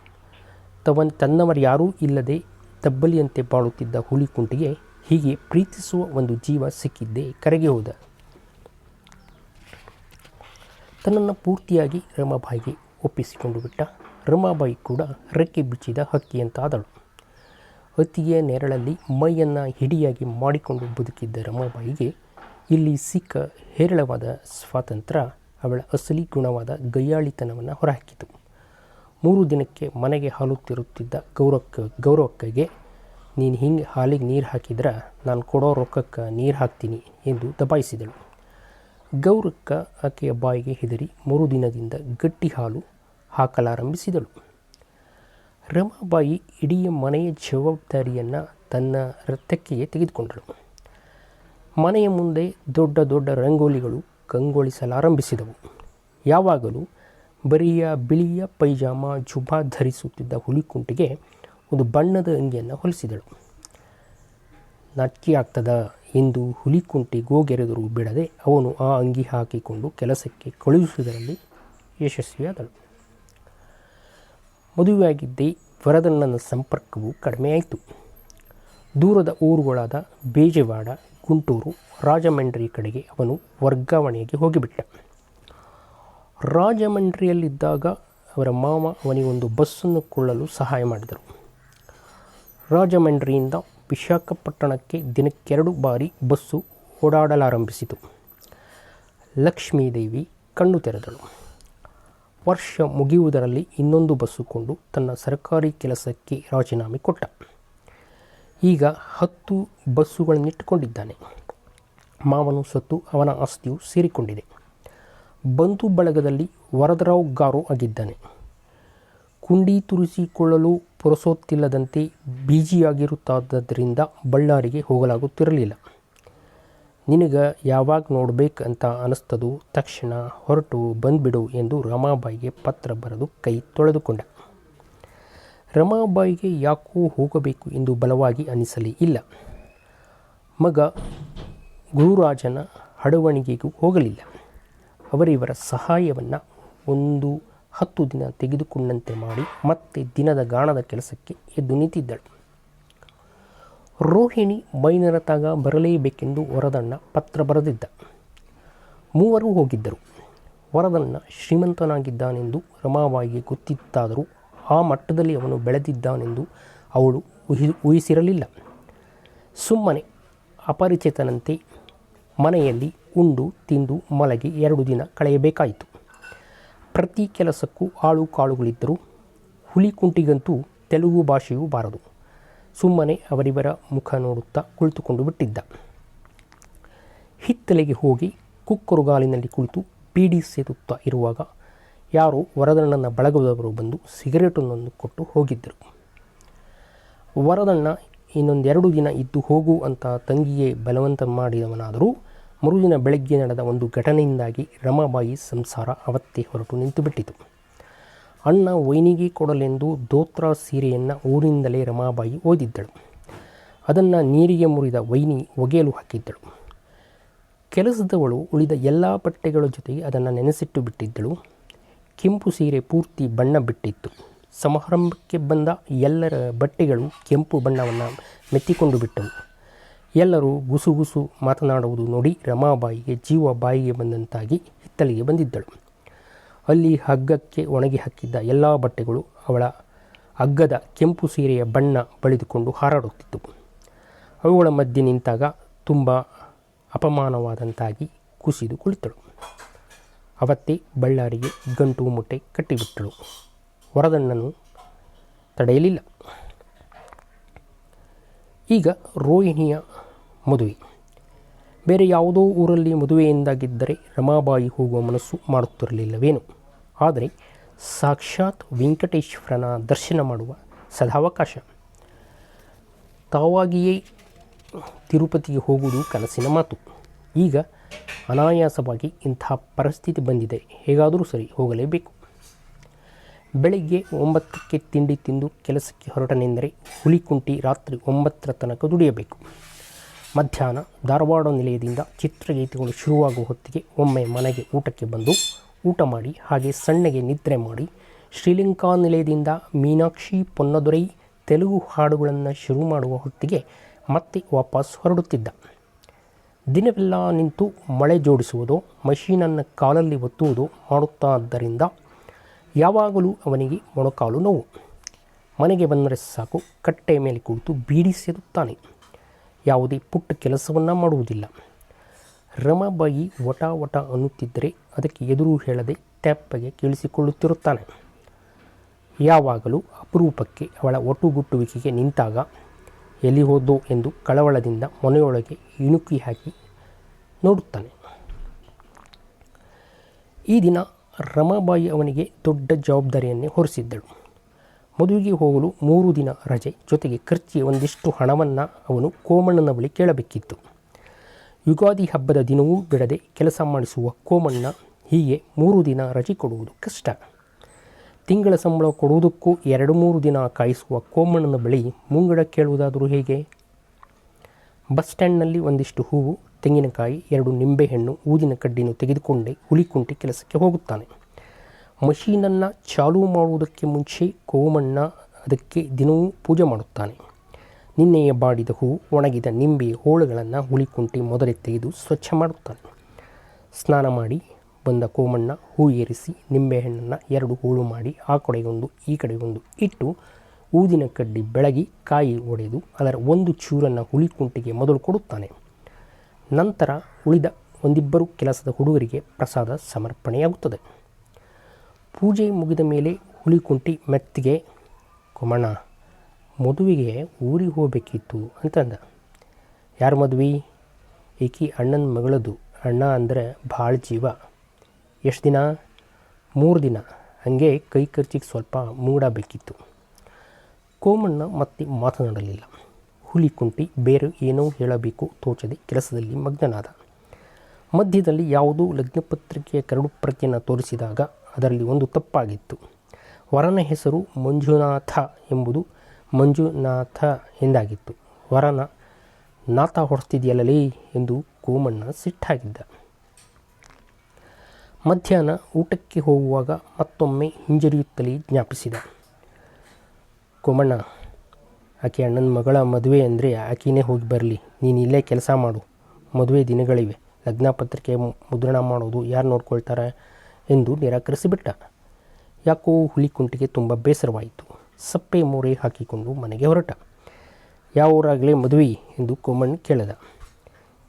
[SPEAKER 1] ತನ್ನವರ್ಯಾರೂ ಇಲ್ಲದೆ ತಬ್ಬಲಿಯಂತೆ ಬಾಳುತ್ತಿದ್ದ ಹುಲಿಕುಂಟಿಗೆ ಹೀಗೆ ಪ್ರೀತಿಸುವ ಒಂದು ಜೀವ ಸಿಕ್ಕಿದ್ದೇ ಕರಗಿ ಹೋದ. ತನ್ನನ್ನು ಪೂರ್ತಿಯಾಗಿ ರಮಾಬಾಯಿಗೆ ಒಪ್ಪಿಸಿಕೊಂಡು ಬಿಟ್ಟ. ರಮಾಬಾಯಿ ಕೂಡ ರೆಕ್ಕೆ ಬಿಚ್ಚಿದ ಹಕ್ಕಿಯಂತಾದಳು. ಅತಿಯ ನೆರಳಲ್ಲಿ ಮೈಯನ್ನು ಹಿಡಿಯಾಗಿ ಮಾಡಿಕೊಂಡು ಬದುಕಿದ್ದ ರಮಾಬಾಯಿಗೆ ಇಲ್ಲಿ ಸಿಕ್ಕ ಹೇರಳವಾದ ಸ್ವಾತಂತ್ರ್ಯ ಅವಳ ಅಸಲಿ ಗುಣವಾದ ಗಯ್ಯಾಳಿತನವನ್ನು ಹೊರಹಾಕಿತು. 3 ದಿನಕ್ಕೆ ಮನೆಗೆ ಹಾಲು ತಿರುತ್ತಿದ್ದ ಗೌರವಕ್ಕಗೆ ನೀನು ಹಿಂಗೆ ಹಾಲಿಗೆ ನೀರು ಹಾಕಿದ್ರೆ ನಾನು ಕೊಡೋ ರೊಕ್ಕಕ್ಕೆ ನೀರು ಹಾಕ್ತೀನಿ ಎಂದು ದಬಾಯಿಸಿದಳು. ಗೌರಕ್ಕ ಆಕೆಯ ಬಾಯಿಗೆ ಹೆದರಿ 3 ದಿನದಿಂದ ಗಟ್ಟಿ ಹಾಲು ಹಾಕಲಾರಂಭಿಸಿದಳು. ರಮಾಬಾಯಿ ಇಡೀ ಮನೆಯ ಜವಾಬ್ದಾರಿಯನ್ನು ತನ್ನ ತೆಕ್ಕೆಗೆ ತೆಗೆದುಕೊಂಡಳು. ಮನೆಯ ಮುಂದೆ ದೊಡ್ಡ ದೊಡ್ಡ ರಂಗೋಲಿಗಳು ಕಂಗೊಳಿಸಲಾರಂಭಿಸಿದವು. ಯಾವಾಗಲೂ ಬರಿಯ ಬಿಳಿಯ ಪೈಜಾಮ ಜುಬಾ ಧರಿಸುತ್ತಿದ್ದ ಹುಲಿಕುಂಟಿಗೆ ಒಂದು ಬಣ್ಣದ ಅಂಗಿಯನ್ನು ಹೊಲಿಸಿದಳು. ನಾಚಿಕೆ ಆಗ್ತದ ಎಂದು ಹುಲಿಕುಂಟಿ ಗೋಗೆರೆದರೂ ಬಿಡದೆ ಅವನು ಆ ಅಂಗಿ ಹಾಕಿಕೊಂಡು ಕೆಲಸಕ್ಕೆ ಕಳುಹಿಸುವುದರಲ್ಲಿ ಯಶಸ್ವಿಯಾದಳು. ಮದುವೆಯಾಗಿದ್ದೇ ವರದಣ್ಣನ ಸಂಪರ್ಕವು ಕಡಿಮೆಯಾಯಿತು. ದೂರದ ಊರುಗಳಾದ ಬೇಜವಾಡ, ಗುಂಟೂರು, ರಾಜಮಂಡ್ರಿ ಕಡೆಗೆ ಅವನು ವರ್ಗಾವಣೆಗೆ ಹೋಗಿಬಿಟ್ಟ. ರಾಜಮಂಡ್ರಿಯಲ್ಲಿದ್ದಾಗ ಅವರ ಮಾವ ಅವನಿಗೊಂದು ಬಸ್ಸನ್ನು ಕೊಳ್ಳಲು ಸಹಾಯ ಮಾಡಿದರು. ರಾಜಮಂಡ್ರಿಯಿಂದ ವಿಶಾಖಪಟ್ಟಣಕ್ಕೆ ದಿನಕ್ಕೆ 2 ಬಾರಿ ಬಸ್ಸು ಓಡಾಡಲಾರಂಭಿಸಿತು. ಲಕ್ಷ್ಮೀದೇವಿ ಕಣ್ಣು ತೆರೆದಳು. ವರ್ಷ ಮುಗಿಯುವುದರಲ್ಲಿ ಇನ್ನೊಂದು ಬಸ್ಸು ಕೊಂಡು ತನ್ನ ಸರ್ಕಾರಿ ಕೆಲಸಕ್ಕೆ ರಾಜೀನಾಮೆ ಕೊಟ್ಟ. ಈಗ 10 ಬಸ್ಸುಗಳನ್ನಿಟ್ಟುಕೊಂಡಿದ್ದಾನೆ. ಮಾವನು ಸತ್ತು ಅವನ ಆಸ್ತಿಯು ಸೇರಿಕೊಂಡಿದೆ. ಬಂಧು ಬಳಗದಲ್ಲಿ ವರದರಾವ್ ಗಾರು ಆಗಿದ್ದಾನೆ. ಕುಂಡಿ ತುರಿಸಿಕೊಳ್ಳಲು ಪುರಸೊತ್ತಿಲ್ಲದಂತೆ ಬೀಜಿಯಾಗಿರುತ್ತಾದ್ದರಿಂದ ಬಳ್ಳಾರಿಗೆ ಹೋಗಲಾಗುತ್ತಿರಲಿಲ್ಲ. ನಿನಗೆ ಯಾವಾಗ ನೋಡಬೇಕಂತ ಅನಿಸ್ತದೋ ತಕ್ಷಣ ಹೊರಟು ಬಂದುಬಿಡು ಎಂದು ರಮಾಬಾಯಿಗೆ ಪತ್ರ ಬರೆದು ಕೈ ತೊಳೆದುಕೊಂಡ. ರಮಾಬಾಯಿಗೆ ಯಾಕೋ ಹೋಗಬೇಕು ಎಂದು ಬಲವಾಗಿ ಅನಿಸಲೇ ಇಲ್ಲ. ಮಗ ಗುರುರಾಜನ ಹಡವಣಿಗೆಗೂ ಹೋಗಲಿಲ್ಲ. ಅವರಿವರ ಸಹಾಯವನ್ನು 10 ದಿನ ತೆಗೆದುಕೊಂಡಂತೆ ಮಾಡಿ ಮತ್ತೆ ದಿನದ ಗಾಣದ ಕೆಲಸಕ್ಕೆ ಎದ್ದು ನಿಂತಿದ್ದಳು. ರೋಹಿಣಿ ಮೈನರತಾಗ ಬರಲೇಬೇಕೆಂದು ವರದಣ್ಣ ಪತ್ರ ಬರೆದಿದ್ದ. 3 ಹೋಗಿದ್ದರು. ವರದಣ್ಣ ಶ್ರೀಮಂತನಾಗಿದ್ದಾನೆಂದು ರಮಾಬಾಯಿಗೆ ಗೊತ್ತಿತ್ತಾದರೂ ಆ ಮಟ್ಟದಲ್ಲಿ ಅವನು ಬೆಳೆದಿದ್ದಾನೆಂದು ಅವಳು ಊಹಿಸಿರಲಿಲ್ಲ. ಸುಮ್ಮನೆ ಅಪರಿಚಿತನಂತೆ ಮನೆಯಲ್ಲಿ ಉಂಡು ತಿಂದು ಮಲಗಿ 2 ದಿನ ಕಳೆಯಬೇಕಾಯಿತು. ಪ್ರತಿ ಕೆಲಸಕ್ಕೂ ಆಳು ಕಾಳುಗಳಿದ್ದರು. ಹುಲಿಕುಂಟಿಗಂತೂ ತೆಲುಗು ಭಾಷೆಯೂ ಬಾರದು. ಸುಮ್ಮನೆ ಅವರಿವರ ಮುಖ ನೋಡುತ್ತಾ ಕುಳಿತುಕೊಂಡು ಬಿಟ್ಟಿದ್ದ. ಹಿತ್ತಲೆಗೆ ಹೋಗಿ ಕುಕ್ಕರುಗಾಲಿನಲ್ಲಿ ಕುಳಿತು ಬೀಡಿ ಸೇದುತ್ತಾ ಇರುವಾಗ ಯಾರೋ ವರದಣ್ಣನ ಬಳಗದವರು ಬಂದು ಸಿಗರೇಟನ್ನು ಕೊಟ್ಟು ಹೋಗಿದ್ದರು. ವರದಣ್ಣ ಇನ್ನೊಂದು 2 ದಿನ ಇದ್ದು ಹೋಗು ಅಂತ ತಂಗಿಗೆ ಬಲವಂತ ಮಾಡಿದವನಾದರೂ ಮರುದಿನ ಬೆಳಗ್ಗೆ ನಡೆದ ಒಂದು ಘಟನೆಯಿಂದಾಗಿ ರಮಾಬಾಯಿ ಸಂಸಾರ ಅವತ್ತೇ ಹೊರಟು ನಿಂತುಬಿಟ್ಟಿತು. ಅಣ್ಣ ವೈನಿಗೆ ಕೊಡಲೆಂದು ದೋತ್ರ ಸೀರೆಯನ್ನು ಊರಿನಿಂದಲೇ ರಮಾಬಾಯಿ ಓದಿದ್ದಳು. ಅದನ್ನು ನೀರಿಗೆ ಮುರಿದ ವೈನಿ ಒಗೆಯಲು ಹಾಕಿದ್ದಳು. ಕೆಲಸದವಳು ಉಳಿದ ಎಲ್ಲ ಬಟ್ಟೆಗಳ ಜೊತೆಗೆ ಅದನ್ನು ನೆನೆಸಿಟ್ಟು ಬಿಟ್ಟಿದ್ದಳು. ಕೆಂಪು ಸೀರೆ ಪೂರ್ತಿ ಬಣ್ಣ ಬಿಟ್ಟಿತ್ತು. ಸಮಾರಂಭಕ್ಕೆ ಬಂದ ಎಲ್ಲರ ಬಟ್ಟೆಗಳು ಕೆಂಪು ಬಣ್ಣವನ್ನು ಮೆತ್ತಿಕೊಂಡು ಬಿಟ್ಟವು. ಎಲ್ಲರೂ ಗುಸುಗುಸು ಮಾತನಾಡುವುದು ನೋಡಿ ರಮಾಬಾಯಿಗೆ ಜೀವ ಬಾಯಿಗೆ ಬಂದಂತಾಗಿ ಹಿತ್ತಲಿಗೆ ಬಂದಿದ್ದಳು. ಅಲ್ಲಿ ಹಗ್ಗಕ್ಕೆ ಒಣಗಿ ಹಾಕಿದ್ದ ಎಲ್ಲ ಬಟ್ಟೆಗಳು ಅವಳ ಹಗ್ಗದ ಕೆಂಪು ಸೀರೆಯ ಬಣ್ಣ ಬಳಿದುಕೊಂಡು ಹಾರಾಡುತ್ತಿದ್ದವು. ಅವುಗಳ ಮಧ್ಯೆ ನಿಂತಾಗ ತುಂಬ ಅಪಮಾನವಾದಂತಾಗಿ ಕುಸಿದು ಕುಳಿತಳು. ಅವತ್ತೇ ಬಳ್ಳಾರಿಗೆ ಗಂಟು ಮುಟ್ಟೆ ಕಟ್ಟಿಬಿಟ್ಟಳು. ವರದಣ್ಣನು ತಡೆಯಲಿಲ್ಲ. ಈಗ ರೋಹಿಣಿಯ ಮದುವೆ. ಬೇರೆ ಯಾವುದೋ ಊರಲ್ಲಿ ಮದುವೆಯಿಂದಾಗಿದ್ದರೆ ರಮಾಬಾಯಿ ಹೋಗುವ ಮನಸ್ಸು ಮಾಡುತ್ತಿರಲಿಲ್ಲವೇನು. ಆದರೆ ಸಾಕ್ಷಾತ್ ವೆಂಕಟೇಶ್ವರನ ದರ್ಶನ ಮಾಡುವ ಸದಾವಕಾಶ. ತಾವಾಗಿಯೇ ತಿರುಪತಿಗೆ ಹೋಗುವುದು ಕನಸಿನ ಮಾತು. ಈಗ ಅನಾಯಾಸವಾಗಿ ಇಂಥ ಪರಿಸ್ಥಿತಿ ಬಂದಿದೆ. ಹೇಗಾದರೂ ಸರಿ ಹೋಗಲೇಬೇಕು. ಬೆಳಗ್ಗೆ 9ಕ್ಕೆ ತಿಂಡಿ ತಿಂದು ಕೆಲಸಕ್ಕೆ ಹೊರಟನೆಂದರೆ ಹುಲಿಕುಂಟಿ ರಾತ್ರಿ 9ರ ತನಕ ದುಡಿಯಬೇಕು. ಮಧ್ಯಾಹ್ನ ಧಾರವಾಡ ನಿಲಯದಿಂದ ಚಿತ್ರಗೀತೆಗಳು ಶುರುವಾಗುವ ಹೊತ್ತಿಗೆ ಒಮ್ಮೆ ಮನೆಗೆ ಊಟಕ್ಕೆ ಬಂದು ಊಟ ಮಾಡಿ ಹಾಗೆ ಸಣ್ಣಗೆ ನಿದ್ರೆ ಮಾಡಿ ಶ್ರೀಲಂಕಾ ನಿಲಯದಿಂದ ಮೀನಾಕ್ಷಿ ಪೊನ್ನದೊರೈ ತೆಲುಗು ಹಾಡುಗಳನ್ನು ಶುರು ಮಾಡುವ ಹೊತ್ತಿಗೆ ಮತ್ತೆ ವಾಪಸ್ ಹೊರಡುತ್ತಿದ್ದ. ದಿನವೆಲ್ಲ ನಿಂತು ಮಳೆ ಜೋಡಿಸುವುದೋ ಮಷೀನನ್ನು ಕಾಲಲ್ಲಿ ಒತ್ತುವುದೋ ಮಾಡುತ್ತಾದ್ದರಿಂದ ಯಾವಾಗಲೂ ಅವನಿಗೆ ಮೊಣಕಾಲು ನೋವು. ಮನೆಗೆ ಬಂದರೆ ಸಾಕು ಕಟ್ಟೆಯ ಮೇಲೆ ಕುಳಿತು ಬೀಡಿ ಸೇದುತ್ತಾನೆ. ಯಾವುದೇ ಪುಟ್ಟ ಕೆಲಸವನ್ನು ಮಾಡುವುದಿಲ್ಲ. ರಮಾಬಾಯಿ ವಟ ವಟ ಅನ್ನುತ್ತಿದ್ದರೆ ಅದಕ್ಕೆ ಎದುರು ಹೇಳದೆ ತೆಪ್ಪಗೆ ಕೇಳಿಸಿಕೊಳ್ಳುತ್ತಿರುತ್ತಾನೆ. ಯಾವಾಗಲೂ ಅಪರೂಪಕ್ಕೆ ಅವಳ ಒಟುಗುಟ್ಟುವಿಕೆಗೆ ನಿಂತಾಗ ಎಲ್ಲಿ ಹೋದೋ ಎಂದು ಕಳವಳದಿಂದ ಮನೆಯೊಳಗೆ ಇಣುಕಿ ಹಾಕಿ ನೋಡುತ್ತಾನೆ. ಈ ದಿನ ರಮಾಬಾಯಿ ಅವನಿಗೆ ದೊಡ್ಡ ಜವಾಬ್ದಾರಿಯನ್ನೇ ಹೊರಿಸಿದ್ದಳು. ಮದುವೆಗೆ ಹೋಗಲು 3 ದಿನ ರಜೆ ಜೊತೆಗೆ ಖರ್ಚಿಗೆ ಒಂದಿಷ್ಟು ಹಣವನ್ನು ಅವನು ಕೋಮಣ್ಣನ ಬಳಿ ಕೇಳಬೇಕಿತ್ತು. ಯುಗಾದಿ ಹಬ್ಬದ ದಿನವೂ ಬಿಡದೆ ಕೆಲಸ ಮಾಡಿಸುವ ಕೋಮಣ್ಣ ಹೀಗೆ 3 ದಿನ ರಜೆ ಕೊಡುವುದು ಕಷ್ಟ. ತಿಂಗಳ ಸಂಬಳ ಕೊಡುವುದಕ್ಕೂ 2-3 ದಿನ ಕಾಯಿಸುವ ಕೋಮಣ್ಣನ ಬಳಿ ಮುಂಗಡ ಕೇಳುವುದಾದರೂ ಹೇಗೆ? ಬಸ್ ಸ್ಟ್ಯಾಂಡ್ನಲ್ಲಿ ಒಂದಿಷ್ಟು ಹೂವು, ತೆಂಗಿನಕಾಯಿ, 2 ನಿಂಬೆಹಣ್ಣು, ಊದಿನ ಕಡ್ಡಿನೂ ತೆಗೆದುಕೊಂಡೇ ಹುಲಿಕುಂಟಿ ಕೆಲಸಕ್ಕೆ ಹೋಗುತ್ತಾನೆ. ಮಷೀನನ್ನು ಚಾಲೂ ಮಾಡುವುದಕ್ಕೆ ಮುಂಚೆ ಕೋಮಣ್ಣ ಅದಕ್ಕೆ ದಿನವೂ ಪೂಜೆ ಮಾಡುತ್ತಾನೆ. ನಿನ್ನೆಯೇ ಬಾಡಿದ ಹೂವು, ಒಣಗಿದ ನಿಂಬೆಯ ಹೋಳುಗಳನ್ನು ಹುಲಿಕುಂಟಿ ಮೊದಲೇ ತೆಗೆದು ಸ್ವಚ್ಛ ಮಾಡುತ್ತಾನೆ. ಸ್ನಾನ ಮಾಡಿ ಬಂದ ಕೋಮಣ್ಣ ಹೂ ಏರಿಸಿ ನಿಂಬೆಹಣ್ಣನ್ನು 2 ಹೋಳು ಮಾಡಿ ಆ ಕಡೆಗೊಂದು ಈ ಕಡೆಗೊಂದು ಇಟ್ಟು ಊದಿನ ಕಡ್ಡಿ ಬೆಳಗಿ ಕಾಯಿ ಒಡೆದು ಅದರ ಒಂದು ಚೂರನ್ನು ಹುಲಿಕುಂಟಿಗೆ ಮೊದಲು ಕೊಡುತ್ತಾನೆ. ನಂತರ ಉಳಿದ ಒಂದಿಬ್ಬರು ಕೆಲಸದ ಹುಡುಗರಿಗೆ ಪ್ರಸಾದ ಸಮರ್ಪಣೆಯಾಗುತ್ತದೆ. ಪೂಜೆ ಮುಗಿದ ಮೇಲೆ ಹುಲಿಕುಂಟಿ ಮೆತ್ತಿಗೆ, ಕೋಮಣ್ಣ, ಮದುವೆಗೆ ಊರಿಗೆ ಹೋಗಬೇಕಿತ್ತು ಅಂತಂದ. ಯಾರ ಮದುವೆ? ಏಕಿ ಅಣ್ಣನ ಮಗಳದು. ಅಣ್ಣ ಅಂದರೆ ಭಾಳ ಜೀವ. ಎಷ್ಟು ದಿನ? 3 ದಿನ. ಹಾಗೆ ಕೈ ಖರ್ಚಿಗೆ ಸ್ವಲ್ಪ ಮೂಡಬೇಕಿತ್ತು. ಕೋಮಣ್ಣ ಮತ್ತೆ ಮಾತನಾಡಲಿಲ್ಲ. ಹುಲಿಕುಂಟಿ ಬೇರೆ ಏನೋ ಹೇಳಬೇಕು ತೋಚದೆ ಕೆಲಸದಲ್ಲಿ ಮಗ್ನನಾದ. ಮಧ್ಯದಲ್ಲಿ ಯಾವುದೋ ಲಗ್ನಪತ್ರಿಕೆಯ ಕರಡು ಪ್ರತಿಯನ್ನು ತೋರಿಸಿದಾಗ ಅದರಲ್ಲಿ ಒಂದು ತಪ್ಪಾಗಿತ್ತು. ವರನ ಹೆಸರು ಮಂಜುನಾಥ ಎಂಬುದು ಮಂಜುನಾಥ ಎಂದಾಗಿತ್ತು. ವರನ ನಾಥ ಹೊಡ್ತಿದೆಯಲ್ಲಲೇ ಎಂದು ಕೋಮಣ್ಣ ಸಿಟ್ಟಾಗಿದ್ದ. ಮಧ್ಯಾಹ್ನ ಊಟಕ್ಕೆ ಹೋಗುವಾಗ ಮತ್ತೊಮ್ಮೆ ಹಿಂಜರಿಯುತ್ತಲೇ ಜ್ಞಾಪಿಸಿದ. ಕೋಮಣ್ಣ, ಆಕೆ ಅಣ್ಣನ ಮಗಳ ಮದುವೆ ಅಂದರೆ ಆಕೆಯೇ ಹೋಗಿ ಬರಲಿ. ನೀನು ಇಲ್ಲೇ ಕೆಲಸ ಮಾಡು. ಮದುವೆ ದಿನಗಳಿವೆ. ಲಗ್ನ ಪತ್ರಿಕೆ ಮುದ್ರಣ ಮಾಡೋದು ಯಾರು ನೋಡ್ಕೊಳ್ತಾರೆ ಎಂದು ನಿರಾಕರಿಸಿಬಿಟ್ಟ. ಯಾಕೋ ಹುಲಿಕುಂಟಿಗೆ ತುಂಬ ಬೇಸರವಾಯಿತು. ಸಪ್ಪೆ ಮೋರೆ ಹಾಕಿಕೊಂಡು ಮನೆಗೆ ಹೊರಟ. ಯಾವ ಊರಾಗಲೇ ಮದುವೆ ಎಂದು ಕೋಮಣ್ಣ ಕೇಳಿದ.